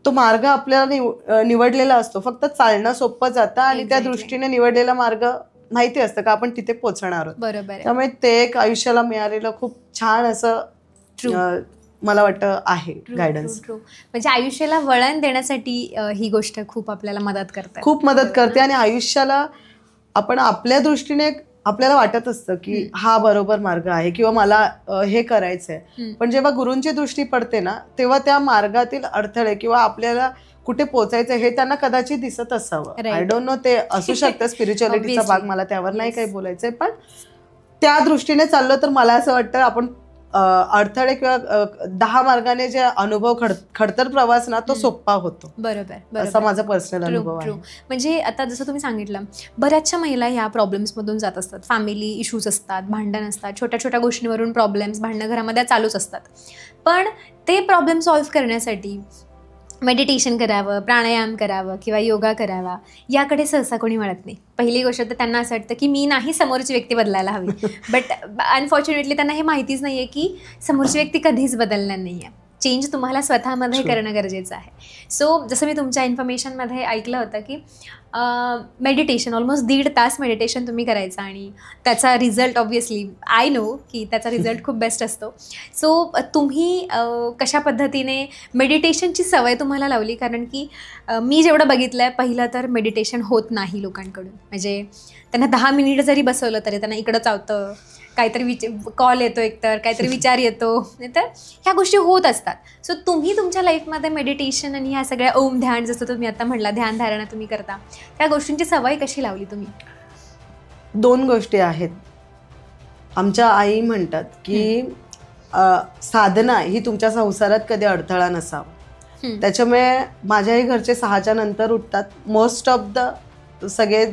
तो मार्ग आपल्याला निवडलेला असतो, फक्त चालणं सोपं जातं आणि त्या दृष्टीने निवडलेला मार्ग माहिती असतं का आपण तिथे पोहोचणार आहोत. बरोबर. त्यामुळे ते एक आयुष्याला मिळालेलं खूप छान असं मला वाटतं आहे गायडन्स. म्हणजे आयुष्याला वळण देण्यासाठी ही गोष्ट खूप आपल्याला मदत करते, खूप मदत करते. आणि आयुष्याला आपण आपल्या दृष्टीने आपल्याला वाटत असतं की हा बरोबर मार्ग आहे किंवा मला हे करायचंय, पण जेव्हा गुरूंची दृष्टी पडते ना तेव्हा त्या मार्गातील अडथळे किंवा आपल्याला कुठे पोचायचं हे त्यांना कदाचित दिसत असावं. आय डोंट नो, ते असू शकतं स्पिरिच्युअलिटीचा भाग, मला त्यावर नाही काही बोलायचंय. पण त्या दृष्टीने चाललं तर मला असं वाटतं आपण अडथळे किंवा 10 मार्गाने जे अनुभव खडतर प्रवास ना तो सोपा होतो. बरोबर, असा माझा पर्सनल अनुभव आहे. म्हणजे आता जसं तुम्ही सांगितलं, बऱ्याचशा महिला ह्या प्रॉब्लेम्समधून जात असतात. फॅमिली इश्यूज असतात, भांडण असतात, छोट्या छोट्या गोष्टींवरून प्रॉब्लेम्स, भांडणं घरामध्ये चालूच असतात. पण ते प्रॉब्लेम सॉल्व्ह करण्यासाठी मेडिटेशन करावं, प्राणायाम करावं किंवा योगा करावा, याकडे सहसा कोणी वळत नाही. पहिली गोष्ट तर त्यांना असं वाटतं की मी नाही, समोरची व्यक्ती बदलायला हवी. बट अनफॉर्च्युनेटली त्यांना हे माहितीच नाही आहे की समोरची व्यक्ती कधीच बदलणार नाही आहे. चेंज तुम्हाला स्वतःमध्ये करणं गरजेचं आहे. सो जसं मी तुमच्या इन्फॉर्मेशनमध्ये ऐकलं होतं की मेडिटेशन ऑलमोस्ट 1.5 तास मेडिटेशन तुम्ही करायचं आणि त्याचा रिझल्ट ऑब्व्हियसली आय नो की त्याचा रिझल्ट खूप बेस्ट असतो. सो तुम्ही कशा पद्धतीने मेडिटेशनची सवय तुम्हाला लावली? कारण की मी जेवढं बघितलं आहे, पहिलं तर मेडिटेशन होत नाही लोकांकडून. म्हणजे त्यांना 10 मिनिट जरी बसवलं तरी त्यांना इकडं चावतं, काहीतरी कॉल येतो, एकतर काहीतरी विचार येतो, नाहीतर ह्या गोष्टी होत असतात. सो तुम्ही तुमच्या लाईफमध्ये मेडिटेशन आणि ह्या सगळ्या ओम ध्यान, जसं तुम्ही आता म्हटला ध्यान धारणा तुम्ही करता, त्या गोष्टींची सवय कशी लावली तुम्ही? 2 गोष्टी आहेत. आमच्या आई म्हणतात की साधना ही तुमच्या संसारात कधी अडथळा नसावा. त्याच्यामुळे माझ्याही घरचे 6च्या नंतर उठतात. मोस्ट ऑफ द सगळे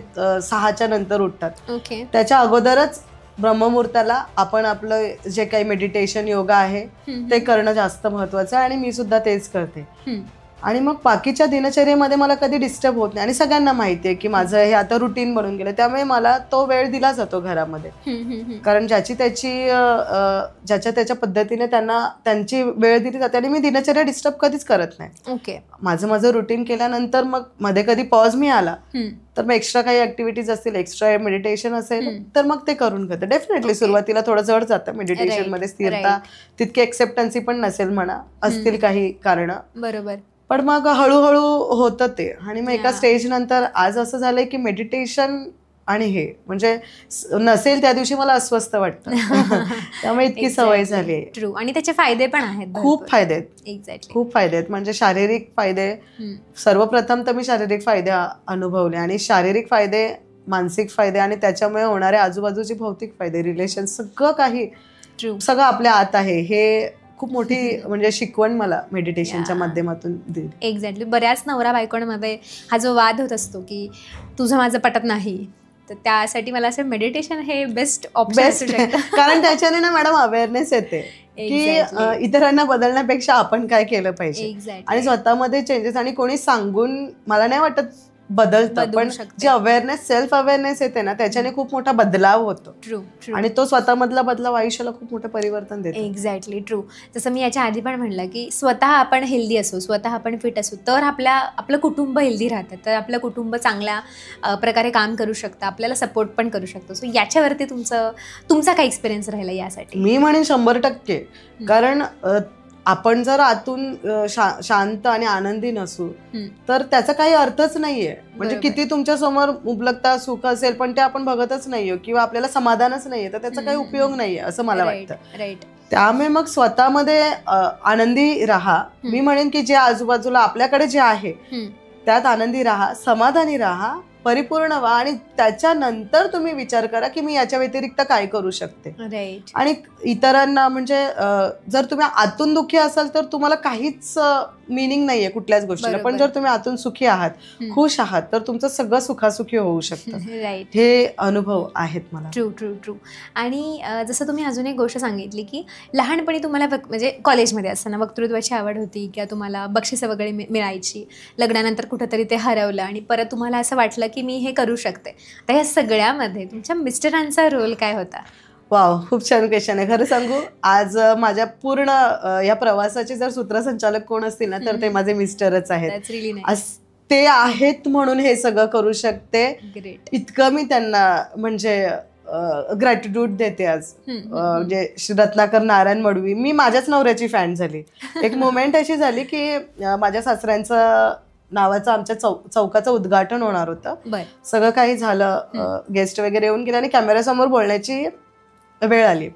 6च्या नंतर उठतात. ओके. त्याच्या अगोदरच ब्रह्ममुहूर्ताला आपण आपलं जे काही मेडिटेशन योगा आहे ते करणं जास्त महत्वाचं आहे आणि मी सुद्धा तेच करते. आणि मग बाकीच्या दिनचर्येमध्ये मला कधी डिस्टर्ब होत नाही आणि सगळ्यांना माहिती आहे की माझं हे आता रुटीन बनून गेलं, त्यामुळे मला तो वेळ दिला जातो घरामध्ये. कारण ज्याच्या त्याच्या पद्धतीने त्यांना त्यांची वेळ दिली जाते आणि मी दिनचर्या डिस्टर्ब कधीच करत नाही. ओके. माझं रुटीन केल्यानंतर मग मध्ये कधी पॉज मी आला तर मग एक्स्ट्रा काही ऍक्टिव्हिटीज असतील, एक्स्ट्रा मेडिटेशन असेल तर मग ते करून घेते. डेफिनेटली सुरुवातीला थोडं जड जातं मेडिटेशन मध्ये, स्थिरता तितकी एक्सेप्टन्सी पण नसेल म्हणा, असतील काही कारण. बरोबर. पण मग हळूहळू होतं ते. आणि मग एका स्टेज नंतर आज असं झालंय की मेडिटेशन आणि हे म्हणजे नसेल त्या दिवशी मला अस्वस्थ वाटतं. त्यामुळे इतकी सवय झाली. ट्रू. आणि त्याचे फायदे पण आहेत, खूप फायदे आहेत. एक्झॅक्टली, खूप फायदे आहेत. म्हणजे शारीरिक फायदे, सर्वप्रथम तर मी शारीरिक फायदे अनुभवले आणि शारीरिक फायदे, मानसिक फायदे आणि त्याच्यामुळे होणारे आजूबाजूचे भौतिक फायदे, रिलेशन, सगळं काही सगळं आपल्या आत आहे. हे खूप मोठी म्हणजे शिकवण मला मेडिटेशनच्या माध्यमातून दिली. एक्झॅक्टली. बऱ्याच नवरा बायकोंमध्ये हा जो वाद होत असतो की तुझं माझं पटत नाही, तर त्यासाठी मला असं मेडिटेशन हे बेस्ट ऑप्शन असू शकतं. कारण त्याच्याने ना मॅडम अवेअरनेस येते की इतरांना बदलण्यापेक्षा आपण काय केलं पाहिजे आणि स्वतःमध्ये चेंजेस. आणि कोणी सांगून मला नाही वाटत बदलतं, पण जी अवेअरनेस, सेल्फ अवेअरनेस येते ना, त्याच्याने खूप मोठा बदलाव होतो. ट्रू. आणि तो स्वतःमधला बदलाव आयुष्याला खूप मोठं परिवर्तन देतो. एक्झॅक्टली. ट्रू. जसं मी याच्या आधी पण म्हणलं की स्वतः आपण हेल्दी असू, स्वतः आपण फिट असू, तर आपलं कुटुंब हेल्दी राहतं, तर आपलं कुटुंब चांगल्या प्रकारे काम करू शकतं, आपल्याला सपोर्ट पण करू शकतो. सो याच्यावरती तुमचा काय एक्सपिरियन्स राहिला यासाठी? मी म्हणेन 100%. कारण आपण जर आतून शांत आणि आनंदी नसू तर त्याचा काही अर्थच नाहीये. म्हणजे किती तुमच्या समोर उपलब्धता, सुख असेल, पण ते आपण बघतच नाहीये किंवा आपल्याला समाधानच नाहीये, तर त्याचा काही उपयोग नाहीये असं मला वाटतं. राईट. त्यामुळे मग स्वतःमध्ये आनंदी राहा. मी म्हणेन की जे आजूबाजूला आपल्याकडे जे आहे त्यात आनंदी राहा, समाधानी राहा, परिपूर्ण व्हा आणि त्याच्यानंतर तुम्ही विचार करा की मी याच्या व्यतिरिक्त काय करू शकते. राईट. आणि इतरांना म्हणजे जर तुम्ही आतून दुःखी असाल तर तुम्हाला काहीच मिनिंग नाहीये कुठल्याच गोष्टीला. पण जर तुम्ही आतून सुखी आहात, खुश आहात, तर तुमचं सगळं सुखासुखी होऊ शकतं. राईट. हे अनुभव आहेत मला. ट्रू. आणि जसं तुम्ही अजून एक गोष्ट सांगितली की लहानपणी तुम्हाला म्हणजे कॉलेजमध्ये असताना वक्तृत्वाची आवड होती किंवा तुम्हाला बक्षिसं वगैरे मिळायची, लग्नानंतर कुठंतरी ते हरवलं आणि परत तुम्हाला असं वाटलं की मी हे करू शकते. तर या सगळ्यामध्ये तुमच्या मिस्टरांचा रोल काय होता? वाव, खूप छान क्वेश्चन आहे. खरं सांगू, आज माझ्या पूर्ण या प्रवासाचे जर सूत्रसंचालक कोण असतील ना तर ते माझे मिस्टरच आहेत. ते आहेत म्हणून हे सगळं करू शकते. इतकं मी त्यांना म्हणजे ग्रॅटिट्यूड देते. आज म्हणजे रत्नाकर नारायण मडवी, मी माझ्याच नवऱ्याची फॅन झाली. एक मोमेंट अशी झाली की माझ्या सासऱ्यांचं नावाचं आमच्या चौकाचं उद्घाटन होणार होतं. सगळं काही झालं, गेस्ट वगैरे येऊन गेले आणि कॅमेऱ्यासमोर बोलण्याची वेळ आली.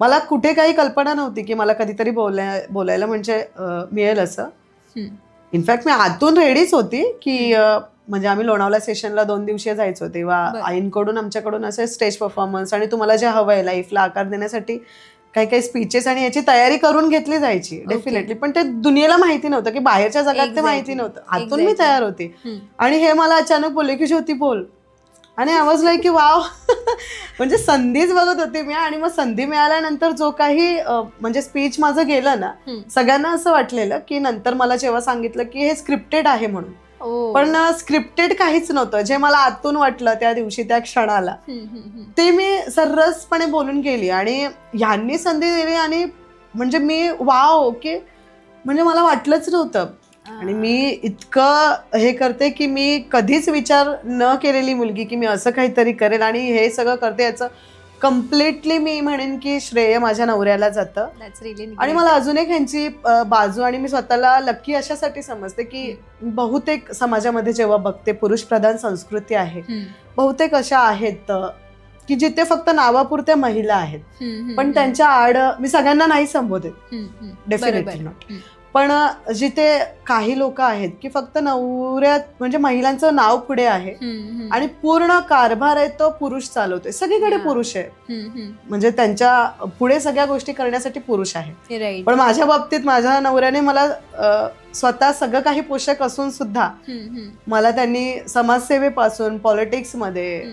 मला कुठे काही कल्पना नव्हती की मला कधीतरी बोलायला म्हणजे मिळेल असं. इनफॅक्ट मी आतून रेडीच होती की म्हणजे आम्ही लोणावळा सेशनला 2 दिवसीय जायचो, तेव्हा आईंकडून आमच्याकडून असे स्टेज परफॉर्मन्स आणि तुम्हाला जे हवंय लाईफला आकार देण्यासाठी काही काही स्पीचेस आणि याची तयारी करून घेतली जायची डेफिनेटली, पण ते दुनियेला माहिती नव्हतं की बाहेरच्या जगात ते माहिती नव्हतं. आतून मी तयार होते आणि हे मला अचानक बोलले की ज्योती बोल, आणि आय वॉज लाईक की वाव. म्हणजे संधीच बघत होते मी. आणि मग संधी मिळाल्यानंतर जो काही म्हणजे स्पीच माझं गेलं ना, सगळ्यांना असं वाटलेलं की नंतर मला जेव्हा सांगितलं की हे स्क्रिप्टेड आहे म्हणून, पण स्क्रिप्टेड काहीच नव्हतं. जे मला आतून वाटलं त्या दिवशी त्या क्षणाला ते मी सर्रासपणे बोलून गेली आणि ह्यांनी संधी दिली. आणि म्हणजे मी वाव की म्हणजे मला वाटलंच नव्हतं. आणि मी इतकं हे करते की मी कधीच विचार न केलेली मुलगी की मी असं काहीतरी करेल आणि हे सगळं करते, याचं कम्प्लिटली मी म्हणेन की श्रेय माझ्या नवऱ्याला जातं. आणि मला अजून एक ह्यांची बाजू, आणि मी स्वतःला लकी अशासाठी समजते की बहुतेक समाजामध्ये जेव्हा बघते पुरुष प्रधान संस्कृती आहे, बहुतेक अशा आहेत की जिथे फक्त नावापुरत्या महिला आहेत, पण त्यांच्या आड मी सगळ्यांना नाही संबोधत, डेफिनेटली नॉट, पण जिथे काही लोक आहेत की फक्त नवऱ्यात म्हणजे महिलांचं नाव पुढे आहे आणि पूर्ण कारभार आहे तो पुरुष चालवतोय, सगळीकडे पुरुष आहे, म्हणजे त्यांच्या पुढे सगळ्या गोष्टी करण्यासाठी पुरुष आहे. पण माझ्या बाबतीत माझ्या नवऱ्याने मला स्वतः सगळं काही पोषक असून सुद्धा मला त्यांनी समाजसेवेपासून पॉलिटिक्समध्ये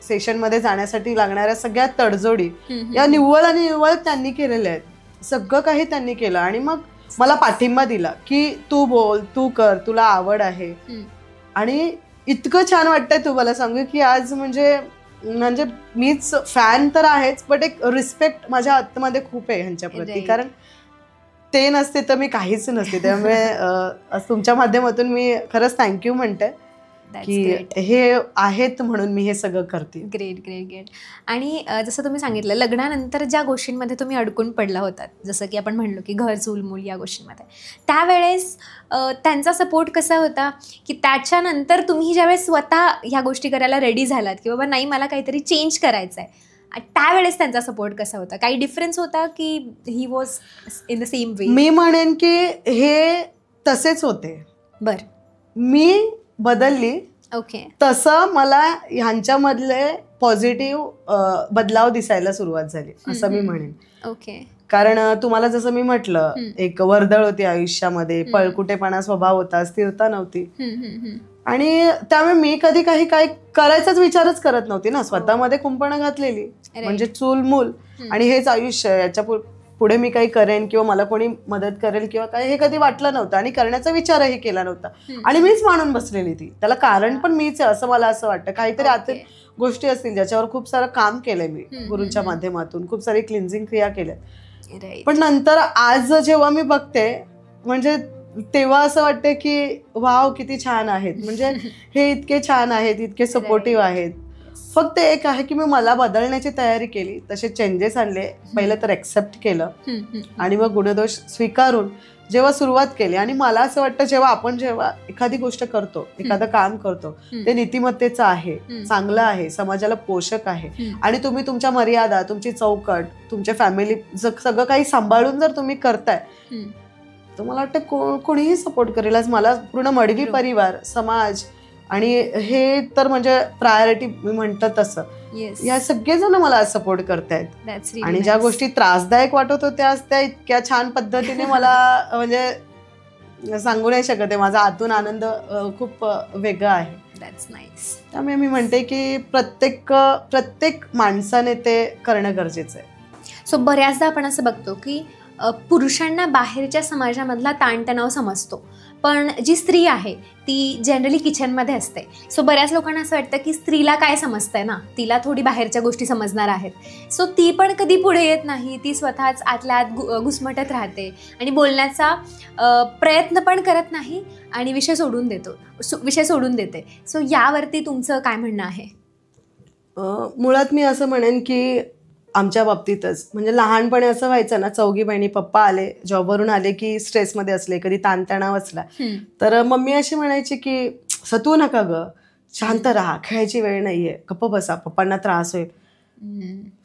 सेशनमध्ये जाण्यासाठी लागणाऱ्या सगळ्या तडजोडी या निव्वळ आणि निव्वळ त्यांनी केलेल्या आहेत. सगळं काही त्यांनी केलं आणि मग मला पाठिंबा दिला की तू बोल, तू कर, तुला आवड आहे. आणि इतकं छान वाटतंय तुम्हाला सांगू की आज म्हणजे मीच फॅन तर आहेच, बट एक रिस्पेक्ट माझ्या आतमध्ये खूप आहे ह्यांच्या प्रती, कारण ते नसते तर मी काहीच नसते. त्यामुळे तुमच्या माध्यमातून मी खरंच थँक्यू म्हणते की हे आहेत म्हणून मी हे सगळं करते. Great great great. आणि जसं तुम्ही सांगितलं लग्नानंतर ज्या गोष्टींमध्ये तुम्ही अडकून पडला होतात, जसं की आपण म्हणलो की घर चूल मूल या गोष्टींमध्ये, त्यावेळेस त्यांचा सपोर्ट कसा होता की त्याच्यानंतर तुम्ही ज्यावेळेस स्वतः ह्या गोष्टी करायला रेडी झालात की बाबा नाही मला काहीतरी चेंज करायचं आहे, त्यावेळेस त्यांचा सपोर्ट कसा होता? काही डिफरन्स होता की he was in the same way? मी म्हणेन की हे तसेच होते. बरं, मी बदलली, ओके, तसं मला ह्यांच्यामधले पॉझिटिव्ह बदलाव दिसायला सुरुवात झाली असं मी म्हणेन. ओके. कारण तुम्हाला जसं मी म्हटलं एक वर्दळ होती आयुष्यामध्ये, पळकुटेपणा स्वभाव होता, स्थिरता नव्हती, आणि त्यामुळे मी कधी काही करायचाच विचारच करत नव्हती ना, स्वतःमध्ये कुंपणं घातलेली म्हणजे चूल मूल आणि हेच आयुष्य, याच्या पुढे मी काही करेन किंवा मला कोणी मदत करेल किंवा काय हे कधी वाटलं नव्हतं आणि करण्याचा विचारही केला नव्हता. आणि मीच मानून बसलेली ती, त्याला कारण पण मीच आहे असं मला असं वाटतं. काहीतरी आतील गोष्टी असतील ज्याच्यावर खूप सारं काम केलंय मी गुरूंच्या माध्यमातून, खूप सारी क्लिन्झिंग क्रिया केल्या. पण नंतर आज जेव्हा मी बघते म्हणजे तेव्हा असं वाटतं की वाव किती छान आहेत, म्हणजे हे इतके छान आहेत, इतके सपोर्टिव्ह आहेत. फक्त एक आहे की मी मला बदलण्याची तयारी केली, तसे चेंजेस आणले, पहिलं तर एक्सेप्ट केलं आणि मग गुणदोष स्वीकारून जेव्हा सुरुवात केली. आणि मला असं वाटतं जेव्हा एखादी गोष्ट करतो, एखादं काम करतो, ते नीतिमत्तेचं आहे, चांगलं आहे, समाजाला पोषक आहे आणि तुम्ही तुमच्या मर्यादा, तुमची चौकट, तुमच्या फॅमिली सगळं काही सांभाळून जर तुम्ही करताय तर मला वाटतं कोणीही सपोर्ट करेल. आज मला पूर्ण मडवी परिवार, समाज आणि हे तर म्हणजे प्रायोरिटी मी म्हणतं तसं, या सगळेजण मला सपोर्ट करतायत. आणि ज्या गोष्टी त्रासदायक वाटत होत्या त्या इतक्या छान पद्धतीने मला म्हणजे सांगू नाही शकत. माझा आतून आनंद खूप वेगळा आहे. त्यामुळे मी म्हणते की प्रत्येक माणसाने ते करणं गरजेचं आहे. सो बऱ्याचदा आपण असं बघतो की पुरुषांना बाहेरच्या समाजामधला ताणतणाव समजतो, पण जी स्त्री आहे ती जनरली किचनमध्ये असते. सो बऱ्याच लोकांना असं वाटतं की स्त्रीला काय समजतंय ना, तिला थोडी बाहेरच्या गोष्टी समजणार आहेत. सो ती पण कधी पुढे येत नाही, ती स्वतःच आतल्या आत घुसमटत राहते आणि बोलण्याचा प्रयत्न पण करत नाही आणि विषय सोडून देते. सो यावरती तुमचं काय म्हणणं आहे? मुळात मी असं म्हणेन की आमच्या बाबतीतच म्हणजे लहानपणी असं व्हायचं ना, चौघी बहिणी, पप्पा आले जॉबवरून आले की स्ट्रेसमध्ये असले, कधी ताणतणाव असला तर मम्मी अशी म्हणायची की सतू नका ग, शांत राहा, खेळायची वेळ नाहीये, गप्प बसा, पप्पांना त्रास होईल.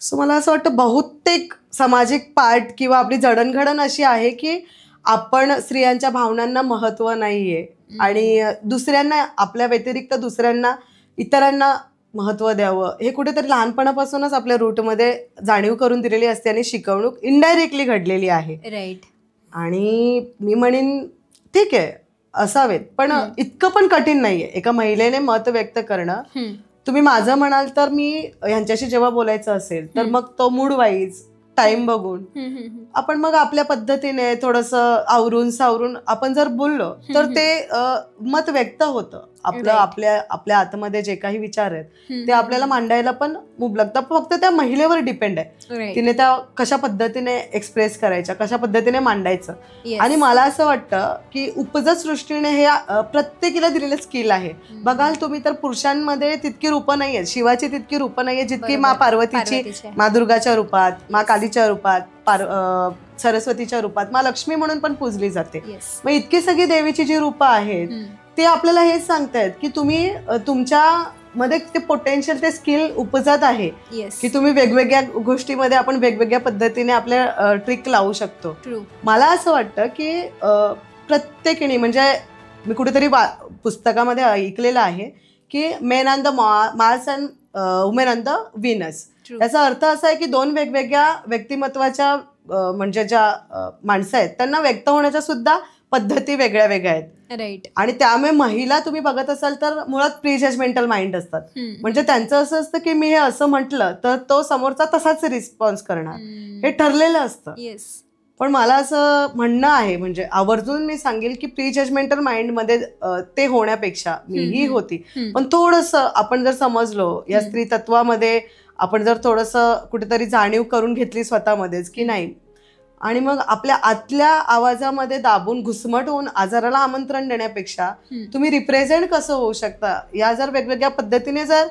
सो मला असं वाटतं बहुतेक सामाजिक पार्ट किंवा आपली जडणघडण अशी आहे की आपण स्त्रियांच्या भावनांना महत्व नाहीये आणि दुसऱ्यांना, आपल्या व्यतिरिक्त दुसऱ्यांना, इतरांना महत्त्व द्यावं हे कुठेतरी लहानपणापासूनच आपल्या रूटमध्ये जाणीव करून दिलेली असते आणि शिकवणूक इनडायरेक्टली घडलेली आहे. राईट. आणि मी म्हणेन ठीक आहे असावेत, पण इतकं पण कठीण नाहीये एका महिलेने मत व्यक्त करणं. तुम्ही माझं म्हणाल तर मी ह्यांच्याशी जेव्हा बोलायचं असेल तर मग तो मूड वाईज टाइम बघून आपण मग आपल्या पद्धतीने थोडंसं आवरून सावरून आपण जर बोललो तर ते मत व्यक्त होतं. आपलं आपल्या आतमध्ये जे काही विचार आहेत ते आपल्याला मांडायला पण मुबलक. फक्त त्या महिलेवर डिपेंड आहे, तिने त्या कशा पद्धतीने एक्सप्रेस करायच्या, कशा पद्धतीने मांडायचं. आणि मला असं वाटतं की उपज सृष्टीने हे प्रत्येकीला दिलेलं स्किल आहे. बघाल तुम्ही तर पुरुषांमध्ये तितकी रूपं नाहीये, शिवाची तितकी रूपं नाहीये जितकी मा पार्वतीची, मा दुर्गाच्या रूपात, मा कालीच्या रूपात, सरस्वतीच्या रूपात, मा लक्ष्मी म्हणून पण पूजली जाते. मग इतकी सगळी देवीची जी रूपं आहेत ते आपल्याला हेच सांगतायत की तुम्ही तुमच्या मध्ये ते पोटेन्शियल, ते स्किल उपजत आहे की तुम्ही वेगवेगळ्या गोष्टीमध्ये आपण वेगवेगळ्या पद्धतीने आपल्या ट्रिक लावू शकतो. मला असं वाटतं की प्रत्येकीने, म्हणजे मी कुठेतरी पुस्तकामध्ये ऐकलेलं आहे की main on the Mars and women on the Venus. याचा अर्थ असा आहे की दोन वेगवेगळ्या व्यक्तिमत्वाच्या म्हणजे ज्या माणसं आहेत त्यांना व्यक्त होण्याच्या सुद्धा पद्धती वेगळ्या वेगळ्या आहेत. राईट. आणि त्यामुळे महिला तुम्ही बघत असाल तर मुळात प्री जजमेंटल माइंड असतात. म्हणजे त्यांचं असं असतं की मी हे असं म्हटलं तर तो समोरचा तसाच रिस्पॉन्स करणार, हे ठरलेलं असतं. पण मला असं म्हणणं आहे, म्हणजे आवर्जून मी सांगेल की प्री जजमेंटल माइंडमध्ये ते होण्यापेक्षा मीही होती, पण थोडंसं आपण जर समजलो या स्त्री तत्वामध्ये, आपण जर थोडंसं कुठेतरी जाणीव करून घेतली स्वतःमध्येच की नाही, आणि मग आपल्या आतल्या आवाजामध्ये दाबून घुसमट होऊन आजाराला आमंत्रण देण्यापेक्षा तुम्ही रिप्रेझेंट कसं होऊ शकता या जर वेगवेगळ्या पद्धतीने जर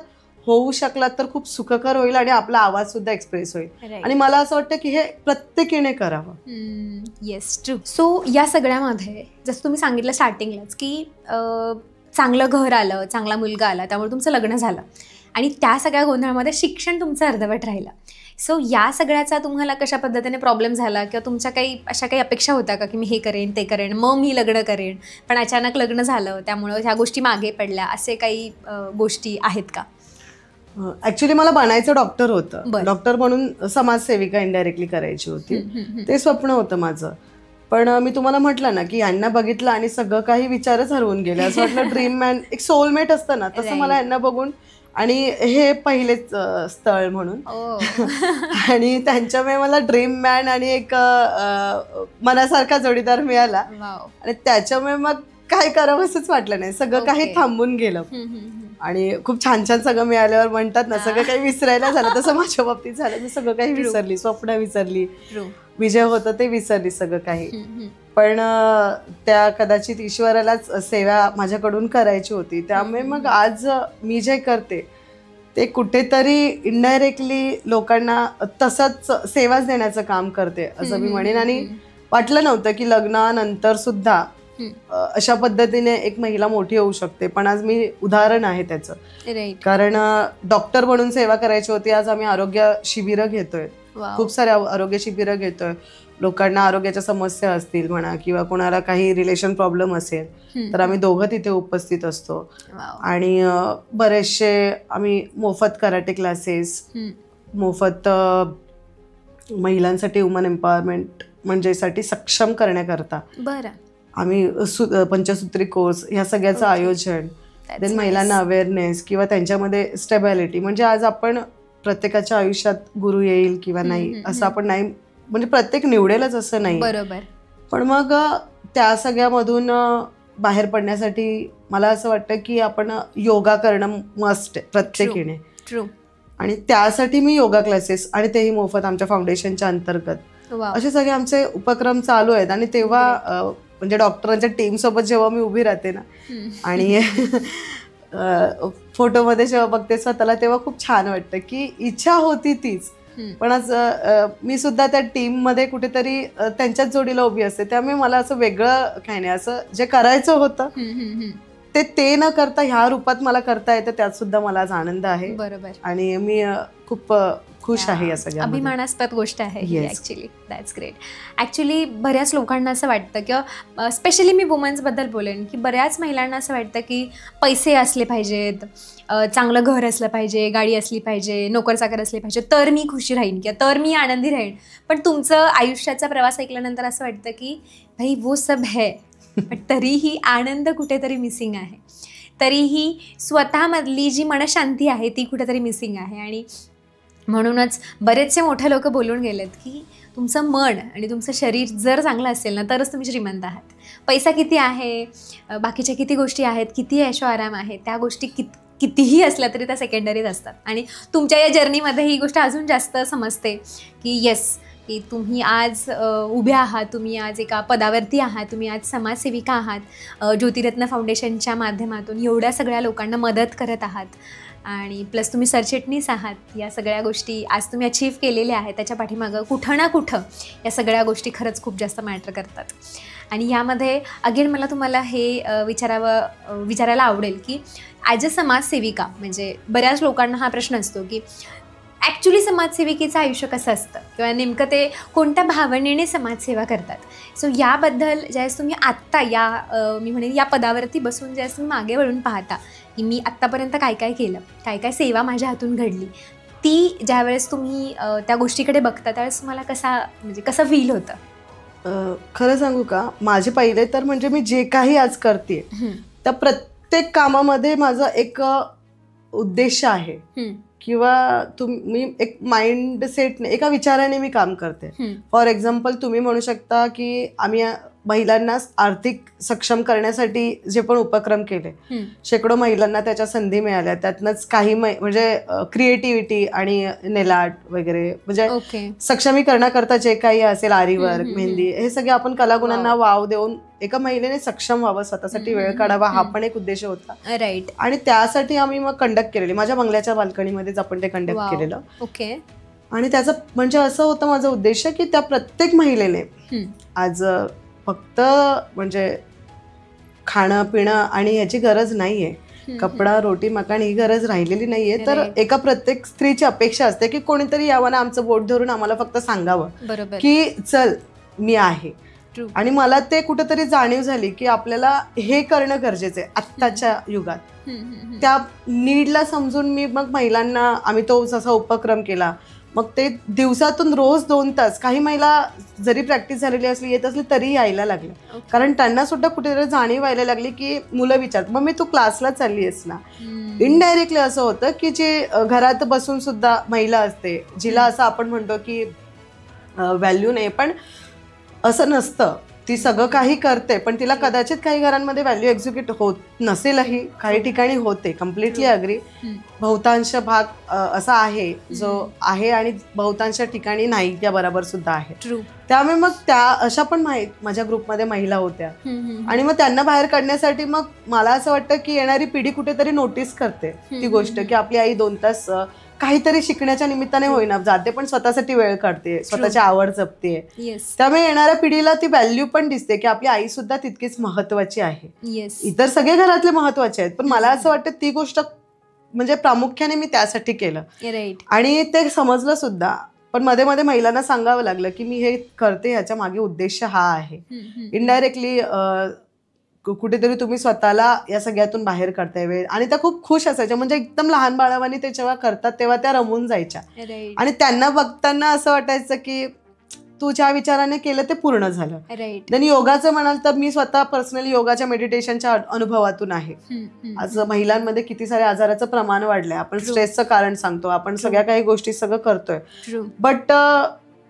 होऊ शकलात तर खूप सुखकर होईल आणि आपला आवाज सुद्धा एक्सप्रेस होईल. आणि मला असं वाटतं की हे प्रत्येकीने करावं. Yes, true. सो या सगळ्यामध्ये जसं तुम्ही सांगितलं स्टार्टिंगलाच की चांगलं घर आलं, चांगला मुलगा आला, त्यामुळे तुमचं लग्न झालं आणि त्या सगळ्या गोंधळामध्ये शिक्षण तुमचं अर्धवट राहिलं. सो या सगळ्याचा तुम्हाला कशा पद्धतीने प्रॉब्लेम झाला किंवा तुमच्या काही अशा काही अपेक्षा होत्या का की मी हे करेन ते करेन मग मी लग्न करेन, पण अचानक लग्न झालं त्यामुळं ह्या गोष्टी मागे पडल्या, असे काही गोष्टी आहेत का? ऍक्च्युली मला बनायचं डॉक्टर होतं. डॉक्टर म्हणून समाजसेविका इनडायरेक्टली करायची होती, ते स्वप्न होतं माझं. पण मी तुम्हाला म्हटलं ना की यांना बघितलं आणि सगळं काही विचारच हरवून गेले. असं वाटलं ड्रीम मॅन एक सोलमेट असतं ना, तसं मला यांना बघून, आणि हे पहिलेच स्थळ म्हणून आणि त्यांच्यामुळे मला ड्रीम मॅन आणि एक मनासारखा जोडीदार मिळाला. आणि त्याच्यामुळे मग काय करावं असंच वाटलं नाही, सगळं काही थांबून गेलं. आणि खूप छान छान सगळं मिळाल्यावर म्हणतात ना सगळं काही विसरायला झालं, तसं माझ्या बाबतीत झालं. मी सगळं काही विसरली, स्वप्न विसरली, विजय होतं ते विसरली सगळं काही. पण त्या कदाचित ईश्वरालाच सेवा माझ्याकडून करायची होती. त्यामुळे मग आज मी जे करते ते कुठेतरी इनडायरेक्टली लोकांना तसंच सेवाच देण्याचं काम करते असं मी म्हणेन. आणि वाटलं नव्हतं की लग्नानंतर सुद्धा अशा पद्धतीने एक महिला मोठी होऊ शकते, पण आज मी उदाहरण आहे त्याचं. कारण डॉक्टर म्हणून सेवा करायची होती, आज आम्ही आरोग्य शिबिरं घेतोय, खूप सारे आरोग्य शिबिरं घेतोय. लोकांना आरोग्याच्या समस्या असतील म्हणा किंवा कोणाला काही रिलेशन प्रॉब्लेम असेल तर आम्ही दोघं तिथे उपस्थित असतो. आणि बरेचसे आम्ही मोफत कराटे क्लासेस, मोफत महिलांसाठी वुमन एम्पॉवरमेंट म्हणजे साठी सक्षम करण्याकरता आम्ही पंचसूत्री कोर्स ह्या सगळ्याचं आयोजन, देन महिलांना अवेअरनेस किंवा त्यांच्यामध्ये स्टेबिलिटी. म्हणजे आज आपण प्रत्येकाच्या आयुष्यात गुरु येईल किंवा नाही असं आपण नाही, म्हणजे प्रत्येक निवडेलच असं नाही, बरोबर. पण मग त्या सगळ्यामधून बाहेर पडण्यासाठी मला असं वाटतं की आपण योगा करणं मस्ट आहे प्रत्येकीने. आणि त्यासाठी मी योगा क्लासेस, आणि तेही मोफत आमच्या फाउंडेशनच्या अंतर्गत, असे सगळे आमचे उपक्रम चालू आहेत. आणि तेव्हा म्हणजे डॉक्टरांच्या टीम सोबत जेव्हा मी उभी राहते ना आणि फोटोमध्ये जेव्हा बघते स्वतःला तेव्हा खूप छान वाटतं की इच्छा होती तीच, पण आज मी सुद्धा त्या टीम मध्ये कुठेतरी त्यांच्याच जोडीला उभी असते. त्यामुळे मला असं वेगळं काही नाही, असं जे करायचं होतं ते न करता ह्या रूपात मला करता येतं, त्यात सुद्धा मला आज आनंद आहे. बरोबर. आणि मी खूप खुश आहे या सगळ्या. अभिमानास्पद गोष्ट आहे ही Yes. Actually. That's great. Actually बऱ्याच लोकांना असं वाटतं किंवा स्पेशली मी वुमन्सबद्दल बोलेन की बऱ्याच महिलांना असं वाटतं की पैसे असले पाहिजेत, चांगलं घर असलं पाहिजे, गाडी असली पाहिजे, नोकरचाकर असले पाहिजे, तर मी खुशी राहीन किंवा तर मी आनंदी राहीन. पण तुमचं आयुष्याचा प्रवास ऐकल्यानंतर असं वाटतं की भाई वो सब है, पण तरीही आनंद कुठेतरी मिसिंग आहे. तरीही स्वतःमधली जी मनशांती आहे ती कुठेतरी मिसिंग आहे. आणि म्हणूनच बरेचसे मोठे लोक बोलून गेलेत की तुमचं मन आणि तुमचं शरीर जर चांगलं असेल ना तरच तुम्ही श्रीमंत आहात. पैसा किती आहे, बाकीच्या किती गोष्टी आहेत, किती ऐशो आराम आहे, त्या गोष्टी कितीही असल्या तरी त्या सेकंडरीज असतात. आणि तुमच्या या जर्नीमध्ये ही गोष्ट अजून जास्त समजते की येस, की तुम्ही आज उभ्या आहात, तुम्ही आज एका पदावरती आहात, तुम्ही आज समाजसेविका आहात, ज्योतिरत्न फाउंडेशनच्या माध्यमातून एवढ्या सगळ्या लोकांना मदत करत आहात आणि प्लस तुम्ही सरचिटणीस आहात. या सगळ्या गोष्टी आज तुम्ही अचीव केलेल्या आहेत. त्याच्या पाठीमागं कुठं ना कुठं या सगळ्या गोष्टी खरंच खूप जास्त मॅटर करतात. आणि यामध्ये अगेन मला तुम्हाला हे विचारायला आवडेल की ॲज अ समाजसेविका, म्हणजे बऱ्याच लोकांना हा प्रश्न असतो की ॲक्च्युली समाजसेविकेचं आयुष्य कसं असतं किंवा नेमकं ते कोणत्या भावनेने समाजसेवा करतात. सो याबद्दल ज्यावेळेस तुम्ही आत्ता मी म्हणेन या पदावरती बसून ज्यावेळेस तुम्ही मागे वळून पाहता की मी आत्तापर्यंत काय काय केलं, काय काय सेवा माझ्या हातून घडली, ती ज्यावेळेस तुम्ही त्या गोष्टीकडे बघता त्यावेळेस तुम्हाला कसं फील होतं? खरं सांगू का, माझे पहिले तर म्हणजे मी जे काही आज करते त्या प्रत्येक कामामध्ये माझा एक उद्देश आहे किंवा मी एक माइंडसेटने, एका विचाराने मी काम करते. फॉर एक्झाम्पल तुम्ही म्हणू शकता की आम्ही महिलांना आर्थिक सक्षम करण्यासाठी जे पण उपक्रम केले, शेकडो महिलांना त्याच्या संधी मिळाल्या. त्यातनंच काही म्हणजे क्रिएटिव्हिटी आणि नेलाट वगैरे म्हणजे सक्षमीकरणाकरता जे काही असेल, आरीवर्क, मेहंदी, हे सगळे आपण कलागुणांना वाव देऊन एका महिलेने सक्षम व्हावं, स्वतःसाठी वेळ काढावा, हा पण एक उद्देश होता. राईट. आणि त्यासाठी आम्ही मग कंडक्ट केलेली, माझ्या बंगल्याच्या बाल्कनीमध्येच आपण ते कंडक्ट केलेलं. ओके. आणि त्याचं म्हणजे असं होतं माझं उद्देश की त्या प्रत्येक महिलेने आज फक्त म्हणजे खाणं पिणं आणि याची गरज नाहीये, कपडा रोटी मकान ही गरज राहिलेली नाहीये. तर एका प्रत्येक स्त्रीची अपेक्षा असते की कोणीतरी यावं ना आमचं बोट धरून आम्हाला फक्त सांगावं की चल मी आहे. आणि मला ते कुठेतरी जाणीव झाली की आपल्याला हे करणं गरजेचं आहे आत्ताच्या युगात. त्या नीडला समजून मी मग महिलांना, आम्ही तो जसा उपक्रम केला, मग ते दिवसातून रोज 2 तास, काही महिला जरी प्रॅक्टिस झालेली असली, येत असली तरी यायला लागल्या. कारण त्यांना सुद्धा कुठेतरी जाणीव व्हायला लागली की मुलं विचारतात मग मी तू क्लासला चालली आहेस ना. इनडायरेक्टली असं होतं की जे घरात बसून सुद्धा महिला असते, जिला असं आपण म्हणतो की व्हॅल्यू नाही, पण असं नसतं. ती सगळं काही करते, पण तिला कदाचित काही घरांमध्ये व्हॅल्यू एक्झिक्यूट होत नसेलही, काही ठिकाणी होते. Completely agree. बहुतांश भाग असा आहे जो आहे आणि बहुतांश ठिकाणी नाही, त्या बरोबर सुद्धा आहे. त्यामुळे मग त्या अशा पण माझ्या ग्रुपमध्ये महिला होत्या. आणि मग त्यांना बाहेर काढण्यासाठी मग मला असं वाटतं की येणारी पिढी कुठेतरी नोटीस करते ती गोष्ट की आपली आई 2 तास काहीतरी शिकण्याच्या निमित्ताने होईना जाते, पण स्वतःसाठी वेळ काढते, स्वतःची आवड जपते. त्यामुळे येणाऱ्या पिढीला ती व्हॅल्यू पण दिसते की आपली आई सुद्धा तितकीच महत्वाची आहे. इतर सगळे घरातले महत्वाचे आहेत, पण मला असं वाटतं ती गोष्ट म्हणजे प्रामुख्याने मी त्यासाठी केलं आणि ते समजलं सुद्धा. पण मध्ये मध्ये महिलांना सांगावं लागलं की मी हे करते, ह्याच्या मागे उद्देश हा आहे. इनडायरेक्टली कुठेतरी तुम्ही स्वतःला या सगळ्यातून बाहेर काढताय वेळ. आणि त्या खूप खुश असायच्या, म्हणजे एकदम लहान बाळावानी ते जेव्हा करतात तेव्हा त्या रमून जायच्या. आणि त्यांना बघताना असं वाटायचं की तू ज्या विचाराने केलं ते पूर्ण झालं. देन योगाचं म्हणाल तर मी स्वतः पर्सनली योगाच्या मेडिटेशनच्या अनुभवातून आहे. आज महिलांमध्ये किती सारे आजाराचं प्रमाण वाढलंय, आपण स्ट्रेसचं कारण सांगतो, आपण सगळ्या काही गोष्टी सगळं करतोय, बट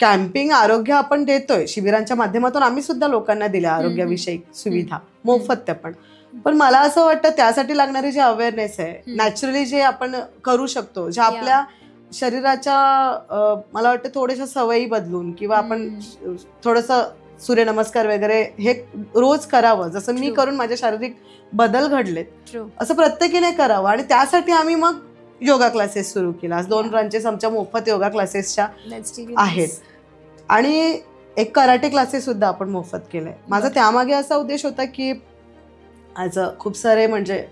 कॅम्पिंग आरोग्य आपण देतोय. शिबिरांच्या माध्यमातून आम्ही सुद्धा लोकांना दिल्या आरोग्याविषयी सुविधा, मोफत त्या पण मला असं वाटतं त्यासाठी लागणारी जी अवेअरनेस आहे, नॅचरली जे आपण करू शकतो, ज्या आपल्या शरीराच्या मला वाटतं थोड्याशा सवयी बदलून किंवा आपण थोडंसं सूर्यनमस्कार वगैरे हे रोज करावं, जसं मी करून माझे शारीरिक बदल घडलेत, असं प्रत्येकीने करावं. आणि त्यासाठी आम्ही मग योगा क्लासेस सुरू केला. आज 2 ब्रांचेस आमच्या मोफत योगा क्लासेसच्या आहेत आणि एक कराटे क्लासेस सुद्धा आपण मोफत केलंय. माझा त्यामागे असा उद्देश होता की आज खूप सारे म्हणजे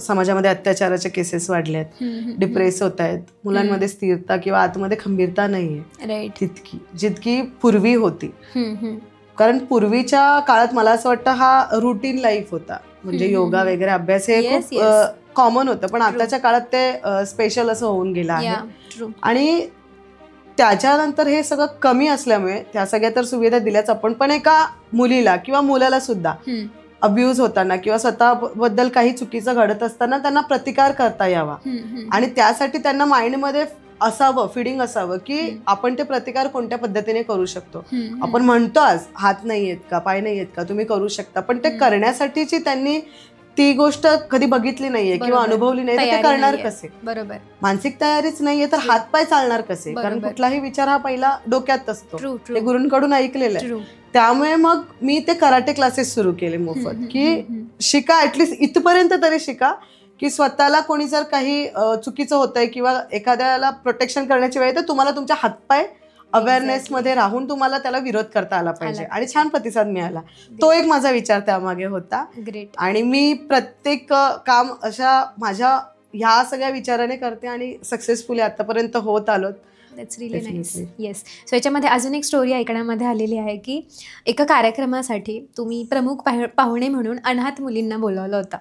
समाजामध्ये अत्याचाराच्या केसेस वाढल्यात, डिप्रेस होत आहेत, मुलांमध्ये स्थिरता किंवा आतमध्ये खंबीरता नाहीये तितकी जितकी पूर्वी होती. कारण पूर्वीच्या काळात मला असं वाटतं हा रुटीन लाईफ होता, म्हणजे योगा वगैरे अभ्यास हे खूप कॉमन होतं. पण आताच्या काळात ते स्पेशल असं होऊन गेलं आहे. आणि त्याच्यानंतर हे सगळं कमी असल्यामुळे त्या सगळ्या तर सुविधा दिल्याच आपण, पण एका मुलीला किंवा मुलाला सुद्धा अब्यूज होताना किंवा स्वतःबद्दल काही चुकीचं घडत असताना त्यांना प्रतिकार करता यावा. आणि त्यासाठी त्यांना माइंडमध्ये असावं, फिडिंग असावं की आपण ते प्रतिकार कोणत्या पद्धतीने करू शकतो. आपण म्हणतो आज हात नाही आहेत का, पाय नाही आहेत का, तुम्ही करू शकता, पण ते करण्यासाठीची त्यांनी ती गोष्ट कधी बघितली नाहीये किंवा अनुभवली नाही, तर ते करणार कसे. बरोबर, मानसिक तयारीच नाहीये तर हात पाय चालणार कसे. कारण कुठलाही विचार हा पहिला डोक्यात असतो, ते गुरूंकडून ऐकलेलं आहे. त्यामुळे मग मी ते कराटे क्लासेस सुरू केले मोफत, की शिका, ऍटलिस्ट इथपर्यंत तरी शिका की स्वतःला कोणी जर काही चुकीचं होतंय किंवा एखाद्याला प्रोटेक्शन करण्याची वेळ तर तुम्हाला तुमच्या हातपाय अवेअरनेस मध्ये राहून तुम्हाला त्याला विरोध करता आला पाहिजे. आणि छान प्रतिसाद मिळाला. तो एक माझा विचार त्यामागे होता. आणि मी प्रत्येक काम अशा माझ्या ह्या सगळ्या विचाराने करते आणि सक्सेसफुली आतापर्यंत होत आलोत. That's really nice. Yes. So याच्यामध्ये अजून एक स्टोरी ऐकण्यामध्ये आलेली आहे की एका कार्यक्रमासाठी तुम्ही प्रमुख पाहुणे म्हणून अनाथ मुलींना बोलावलं होतं.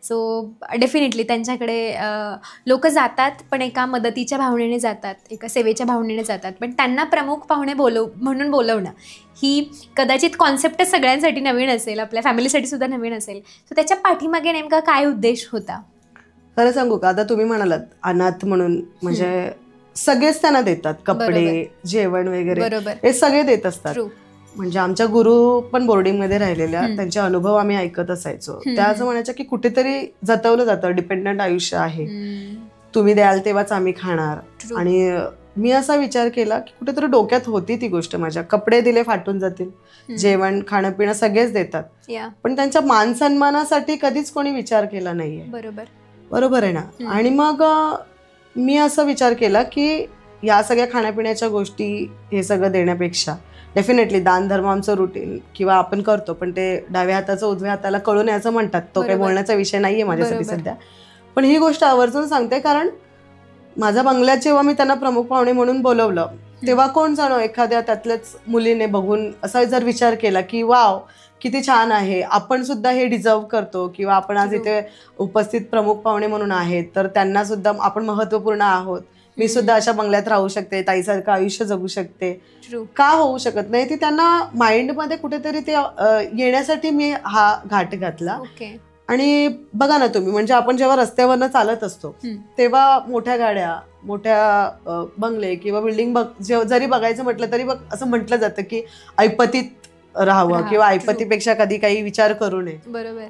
सो डेफिनेटली त्यांच्याकडे लोक जातात, पण एका मदतीच्या भावनेने जातात, एका सेवेच्या भावनेने जातात, पण त्यांना प्रमुख पाहुणे म्हणून बोलवणं ही कदाचित कॉन्सेप्टच सगळ्यांसाठी नवीन असेल, आपल्या फॅमिलीसाठी सुद्धा नवीन असेल. सो त्याच्या पाठीमागे नेमका काय उद्देश होता? खरं सांगू का, आता तुम्ही म्हणालात अनाथ म्हणून, म्हणजे सगळेच त्यांना देतात, कपडे, जेवण वगैरे हे सगळे देत असतात. म्हणजे आमच्या गुरु पण बोर्डिंगमध्ये राहिलेल्या, त्यांचे अनुभव आम्ही ऐकत असायचो. त्या असं म्हणायच्या की कुठेतरी जतवलं जातं, डिपेंडंट आयुष्य आहे, तुम्ही द्याल तेव्हाच आम्ही खाणार. आणि मी असा विचार केला की कुठेतरी डोक्यात होती ती गोष्ट माझ्या, कपडे दिले फाटून जातील, जेवण खाणं पिणं सगळेच देतात, पण त्यांच्या मान सन्मानासाठी कधीच कोणी विचार केला नाहीये. बरोबर आहे ना. आणि मग मी असा विचार केला की या सगळ्या खाण्यापिण्याच्या गोष्टी हे सगळं देण्यापेक्षा डेफिनेटली दान धर्म आमचं रुटीन किंवा आपण करतो, पण ते डाव्या हाताचं उजव्या हाताला कळू नये असं म्हणतात. तो काही बोलण्याचा विषय नाहीये माझ्यासाठी सध्या, पण ही गोष्ट आवर्जून सांगते. कारण माझ्या बंगल्यात जेव्हा मी त्यांना प्रमुख पाहुणे म्हणून बोलवलं, तेव्हा कोण जाणो एखाद्या त्यातल्याच मुलीने बघून असा जर विचार केला की वाव किती छान आहे, आपण सुद्धा हे डिझर्व करतो, किंवा आपण आज इथे उपस्थित प्रमुख पाहुणे म्हणून आहेत तर त्यांना सुद्धा आपण महत्वपूर्ण आहोत, मी सुद्धा अशा बंगल्यात राहू शकते, ताईसारखं आयुष्य जगू शकते, का होऊ शकत नाही. ती त्यांना माइंडमध्ये कुठेतरी ते येण्यासाठी मी हा घाट घातला. आणि बघा ना तुम्ही, म्हणजे आपण जेव्हा रस्त्यावरनं चालत असतो तेव्हा मोठ्या गाड्या, मोठ्या बंगले किंवा बिल्डिंग जरी बघायचं म्हटलं तरी असं म्हटलं जातं की ऐपतीत राहावं किंवा ऐपतीपेक्षा कधी काही विचार करू नये. बरोबर.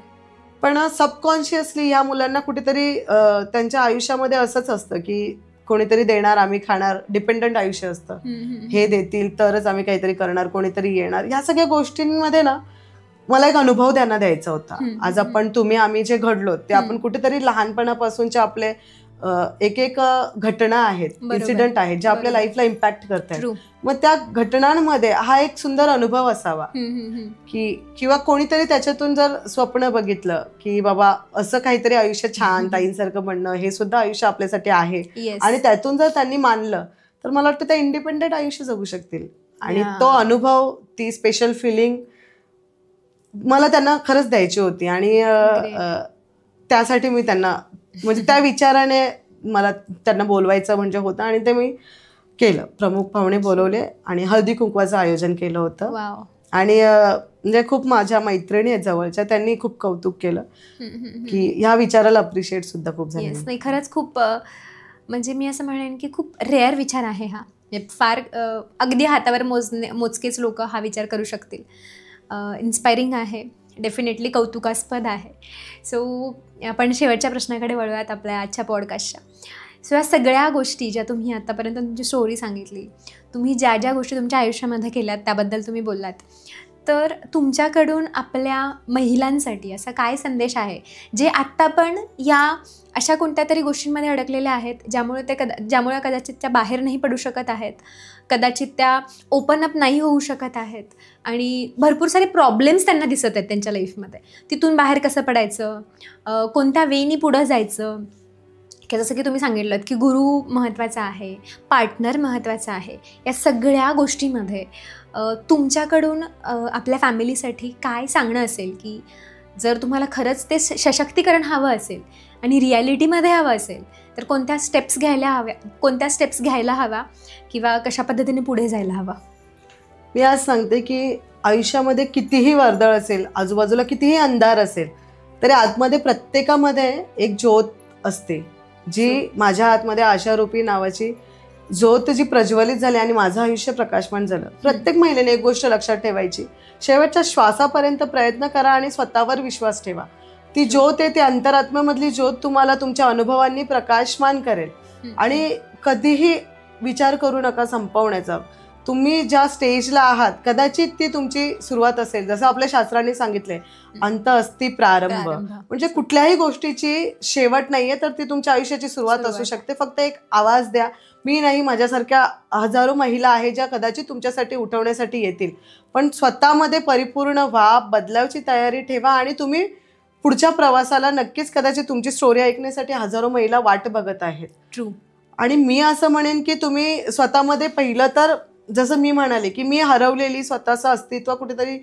पण सबकॉन्शियसली ह्या मुलांना कुठेतरी त्यांच्या आयुष्यामध्ये असंच असतं की कोणीतरी देणार, आम्ही खाणार, डिपेंडंट आयुष्य असतं, हे देतील तरच आम्ही काहीतरी करणार, कोणीतरी येणार. ह्या सगळ्या गोष्टींमध्ये ना मला एक अनुभव त्यांना द्यायचा होता. आज आपण आम्ही जे घडलो ते आपण कुठेतरी लहानपणापासूनचे आपले एक एक घटना आहेत, इन्सिडेंट आहेत ज्या आपल्या लाईफला इम्पॅक्ट करतात. मग त्या घटनांमध्ये हा एक सुंदर अनुभव असावा की किंवा कोणीतरी त्याच्यातून जर स्वप्न बघितलं की बाबा असं काहीतरी आयुष्य छान ताईंसारखं बनणं हे सुद्धा आयुष्य आपल्यासाठी आहे, आणि त्यातून जर त्यांनी मानलं तर मला वाटतं ते इंडिपेंडेंट आयुष्य जगू शकतील. आणि तो अनुभव, ती स्पेशल फिलिंग मला त्यांना खरंच द्यायची होती. आणि त्यासाठी मी त्यांना, म्हणजे त्या विचाराने मला त्यांना बोलवायचं म्हणजे होतं, आणि ते मी केलं. प्रमुख पाहुणे बोलवले आणि हळदी कुंकवाचं आयोजन केलं होतं. आणि म्हणजे खूप माझ्या मैत्रिणी आहेत जवळच्या, त्यांनी खूप कौतुक केलं की ह्या विचाराला अप्रिशिएट सुद्धा खूप झालं. नाही, खरंच खूप, म्हणजे मी असं म्हणेन की खूप रेअर विचार आहे हा. फार अगदी हातावर मोजकेच लोक हा विचार करू शकतील. इन्स्पायरिंग आहे, डेफिनेटली कौतुकास्पद आहे. सो आपण शेवटच्या प्रश्नाकडे वळूयात आपल्या आजच्या पॉडकास्टच्या. सो या सगळ्या गोष्टी ज्या तुम्ही आत्तापर्यंत तुमची स्टोरी सांगितली, तुम्ही ज्या ज्या गोष्टी तुमच्या आयुष्यामध्ये केल्यात त्याबद्दल तुम्ही बोललात, तर तुमच्याकडून आपल्या महिलांसाठी असा काय संदेश आहे जे आत्ता पण या अशा कोणत्या तरी गोष्टींमध्ये अडकलेल्या आहेत ज्यामुळे कदाचित त्या बाहेर नाही पडू शकत आहेत, कदाचित त्या ओपन अप नाही होऊ शकत आहेत आणि भरपूर सारे प्रॉब्लेम्स त्यांना दिसत आहेत त्यांच्या लाईफमध्ये, तिथून बाहेर कसं पडायचं, कोणत्या वेनी पुढं जायचं, की जसं की तुम्ही सांगितलं की गुरु महत्त्वाचा आहे, पार्टनर महत्त्वाचा आहे, या सगळ्या गोष्टीमध्ये तुमच्याकडून आपल्या फॅमिलीसाठी काय सांगणं असेल की जर तुम्हाला खरंच ते सशक्तीकरण हवं असेल आणि रिॲलिटीमध्ये हवं असेल तर कोणत्या स्टेप्स घ्यायला हवा किंवा कशा पद्धतीने पुढे जायला हवा? मी आज सांगते की आयुष्यामध्ये कितीही वर्दळ असेल, आजूबाजूला कितीही अंधार असेल, तरी आतमध्ये प्रत्येकामध्ये एक ज्योत असते, जी माझ्या आतमध्ये आशारूपी नावाची ज्योत जी प्रज्वलित झाली आणि माझं आयुष्य प्रकाशमान झालं. प्रत्येक महिलेने एक गोष्ट लक्षात ठेवायची, शेवटच्या श्वासापर्यंत प्रयत्न करा आणि स्वतःवर विश्वास ठेवा. ती ज्योत आहे, ती अंतरात्म्यामधली ज्योत तुम्हाला तुमच्या अनुभवांनी प्रकाशमान करेल. आणि कधीही विचार करू नका संपवण्याचा. तुम्ही ज्या स्टेजला आहात कदाचित ती तुमची सुरुवात असेल, जसं आपल्या शास्त्रांनी सांगितलंय अंत अस्ति प्रारंभ. म्हणजे कुठल्याही गोष्टीची शेवट नाहीये, तर ती तुमच्या आयुष्याची सुरुवात असू शकते. फक्त एक आवाज द्या. मी नाही, माझ्यासारख्या हजारो महिला आहेत ज्या कदाचित तुमच्यासाठी उठवण्यासाठी येतील. पण स्वतःमध्ये परिपूर्ण व्हा, बदलावची तयारी ठेवा आणि तुम्ही पुढच्या प्रवासाला नक्कीच कदाचित तुमची स्टोरी ऐकण्यासाठी हजारो महिला वाट बघत आहेत. ट्रू. आणि मी असं म्हणेन की तुम्ही स्वतःमध्ये पहिलं तर जसं मी म्हणाले की मी हरवलेली स्वतःचं अस्तित्व कुठेतरी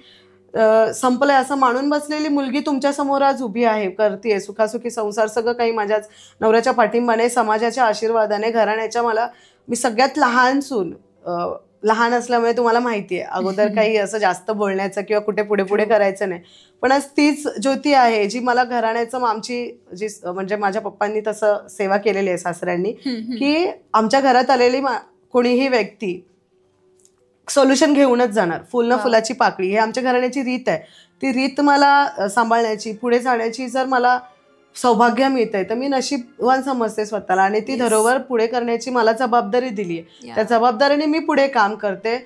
संपलंय असं मानून बसलेली मुलगी तुमच्यासमोर आज उभी आहे, करते सुखासुखी संसार, सगळं काही माझ्याच नवऱ्याच्या पाठिंबाने, समाजाच्या आशीर्वादाने, घराण्याच्या. मी सगळ्यात लहान सून, लहान असल्यामुळे तुम्हाला माहिती आहे अगोदर काही असं जास्त बोलण्याचं किंवा कुठे पुढे पुढे करायचं नाही. पण आज तीच ज्योती आहे जी मला घराण्याचं, आमची जी म्हणजे माझ्या पप्पांनी तसं सेवा केलेली आहे सासऱ्यांनी, की आमच्या घरात आलेली कोणीही व्यक्ती सोल्युशन घेऊनच जाणार. फुल ना फुलाची पाकळी, हे आमच्या घराण्याची रीत आहे. ती रीत मला सांभाळण्याची, पुढे जाण्याची जर मला सौभाग्य मिळतंय तर मी नशीबवान समजते स्वतःला. आणि ती धरोवर पुढे करण्याची मला जबाबदारी दिली आहे. त्या जबाबदारीने मी पुढे काम करते.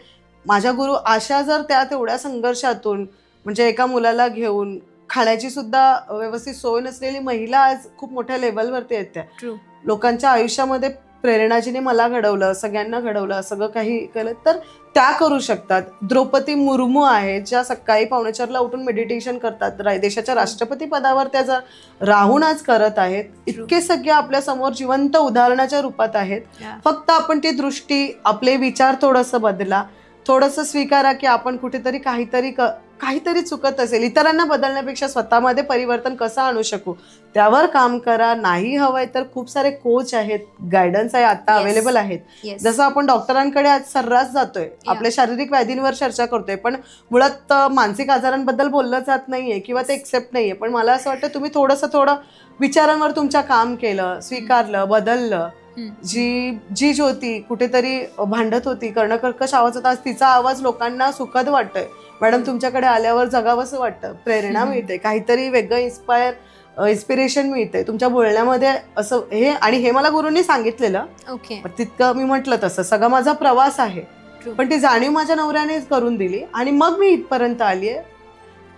माझ्या गुरु आशा जर त्या तेवढ्या संघर्षातून, म्हणजे एका मुलाला घेऊन खाण्याची सुद्धा व्यवस्थित सोय नसलेली महिला आज खूप मोठ्या लेवलवरती आहेत. त्या लोकांच्या आयुष्यामध्ये प्रेरणा जिने मला घडवलं, सगळ्यांना घडवलं, सगळं काही केलं, तर त्या करू शकतात. द्रौपदी मुर्मू आहेत ज्या सकाळी 4:45ला उठून मेडिटेशन करतात. देशाच्या राष्ट्रपती पदावर त्या जर राहून आज करत आहेत. इतके सगळे आपल्या समोर जिवंत उदाहरणाच्या रूपात आहेत. फक्त आपण ती दृष्टी, आपले विचार थोडंसं बदला, थोडंसं स्वीकारा की आपण कुठेतरी काहीतरी चुकत असेल. इतरांना बदलण्यापेक्षा स्वतःमध्ये परिवर्तन कसं आणू शकू त्यावर काम करा. नाही हवंय तर खूप सारे कोच आहेत, गायडन्स आहे, आता अवेलेबल आहेत. जसं आपण डॉक्टरांकडे आज सर्रास जातोय, आपल्या शारीरिक व्याधींवर चर्चा करतोय, पण मुळात मानसिक आजारांबद्दल बोललं जात नाहीये किंवा ते एक्सेप्ट नाहीये. पण मला असं वाटतं तुम्ही थोडं विचारांवर तुमच्या काम केलं, स्वीकारलं, बदललं. जी ज्योती कुठेतरी भांडत होती, कर्णकर्कश आवाज होता, आज तिचा आवाज लोकांना सुखद वाटतोय. मॅडम तुमच्याकडे आल्यावर जगावंसं वाटतं, प्रेरणा मिळते, काहीतरी वेगळं इन्स्पिरेशन मिळते तुमच्या बोलण्यामध्ये. असं हे, आणि हे मला गुरूंनी सांगितलेलं. तितकं मी म्हटलं तसं सगळा माझा प्रवास आहे. पण ती जाणीव माझ्या नवऱ्याने करून दिली आणि मग मी इथपर्यंत आली आहे.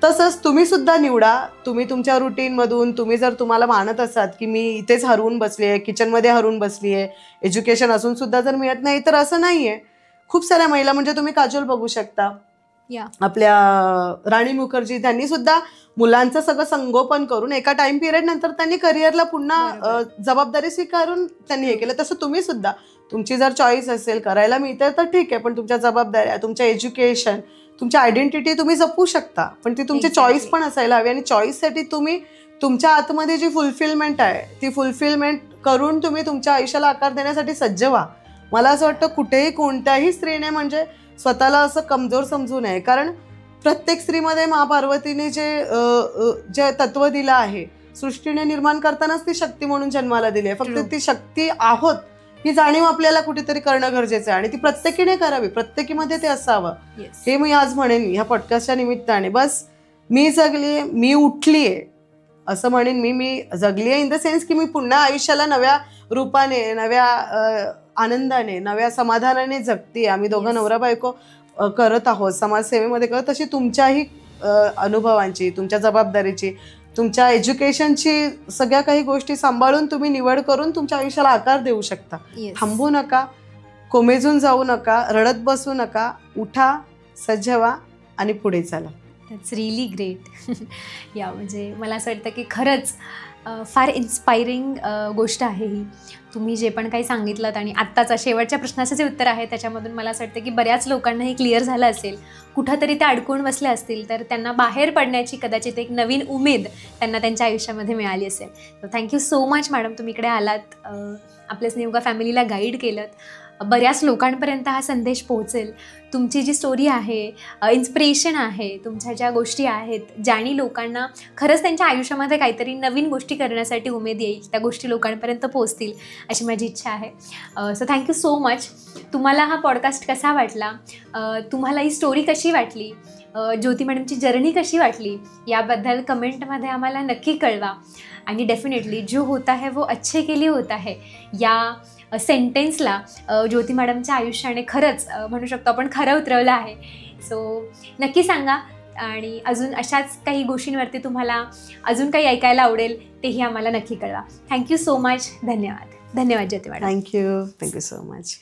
तसंच तुम्ही सुद्धा निवडा. तुम्ही तुमच्या रुटीनमधून, तुम्ही जर तुम्हाला मानत असाल की मी इथेच हरवून बसली आहे, किचनमध्ये हरवून बसली आहे, एज्युकेशन असून सुद्धा जर मिळत नाही, तर असं नाही आहे. खूप साऱ्या महिला, म्हणजे तुम्ही काजोल बघू शकता, आपल्या राणी मुखर्जी, त्यांनी सुद्धा मुलांचं सगळं संगोपन करून एका टाइम पिरियड नंतर त्यांनी करिअरला पुन्हा जबाबदारी स्वीकारून त्यांनी हे केलं. तसं तुम्ही सुद्धा, तुमची जर चॉईस असेल, करायला मिळते तर ठीक आहे, पण तुमच्या जबाबदाऱ्या, तुमच्या एज्युकेशन, तुमची आयडेंटिटी तुम्ही जपू शकता, पण ती तुमची चॉईस पण असायला हवी. आणि चॉईससाठी तुम्ही तुमच्या आतमध्ये जी फुलफिलमेंट आहे ती फुलफिलमेंट करून तुम्ही तुमच्या आयुष्याला आकार देण्यासाठी सज्ज व्हा. मला असं वाटतं कुठेही कोणत्याही स्त्रीने म्हणजे स्वतःला असं कमजोर समजू नये, कारण प्रत्येक स्त्रीमध्ये महापार्वतीने जे तत्व दिलं आहे, सृष्टीने निर्माण करतानाच ती शक्ती म्हणून जन्माला दिली आहे. फक्त ती शक्ती आहोत ही जाणीव आपल्याला कुठेतरी करणं गरजेचं आहे आणि ती प्रत्येकीने करावी, प्रत्येकीमध्ये ते असावं. हे मी आज म्हणेन ह्या पॉडकास्टच्या निमित्ताने. बस मी जगलीये, मी उठलीये असं म्हणेन. मी जगलीये इन द सेन्स की मी पुन्हा आयुष्याला नव्या रूपाने, नव्या आनंदाने, नव्या समाधानाने जगते. आम्ही दोघं नवरा बायको करत आहोत, समाजसेवेमध्ये करत, तशी तुमच्याही अनुभवांची, तुमच्या जबाबदारीची, तुमच्या एज्युकेशनची सगळ्या काही गोष्टी सांभाळून तुम्ही निवड करून तुमच्या आयुष्याला आकार देऊ शकता. थांबू नका, कोमेजून जाऊ नका, रडत बसू नका, उठा, सज्ज व्हा आणि पुढे चला. That's really great. या म्हणजे मला असं वाटतं की खरंच फार इन्स्पायरिंग गोष्ट आहे ही. तुम्ही जे पण काही सांगितलं आणि आत्ताचा शेवटच्या प्रश्नाचं जे उत्तर आहे त्याच्यामधून मला असं वाटतं की बऱ्याच लोकांना हे क्लिअर झालं असेल. कुठंतरी ते अडकून बसले असतील तर त्यांना बाहेर पडण्याची कदाचित एक नवीन उमेद त्यांना त्यांच्या आयुष्यामध्ये मिळाली असेल. तर थँक्यू सो मच मॅडम, तुम्ही इकडे आलात, आपल्या स्नेहगा फॅमिलीला गाईड केलं. बऱ्याच लोकांपर्यंत हा संदेश पोहोचेल. तुमची जी स्टोरी आहे, इन्स्पिरेशन आहे, तुमच्या ज्या गोष्टी आहेत, ज्याने लोकांना खरंच त्यांच्या आयुष्यामध्ये काहीतरी नवीन गोष्टी करण्यासाठी उमेद येईल, त्या गोष्टी लोकांपर्यंत पोहोचतील अशी माझी इच्छा आहे. So thank you so much. तुम्हाला हा पॉडकास्ट कसा वाटला, तुम्हाला ही स्टोरी कशी वाटली, ज्योती मॅडमची जर्नी कशी वाटली, याबद्दल कमेंटमध्ये आम्हाला नक्की कळवा. आणि डेफिनेटली जो होता है वो अच्छे के लिए होता है या सेंटेन्सला ज्योती मॅडमच्या आयुष्याने खरंच म्हणू शकतो आपण खरं उतरवलं आहे. सो नक्की सांगा. आणि अजून अशाच काही गोष्टींवरती तुम्हाला अजून काही ऐकायला आवडेल तेही आम्हाला नक्की कळवा. Thank you so much. धन्यवाद. धन्यवाद ज्योती मॅडम. Thank you so much.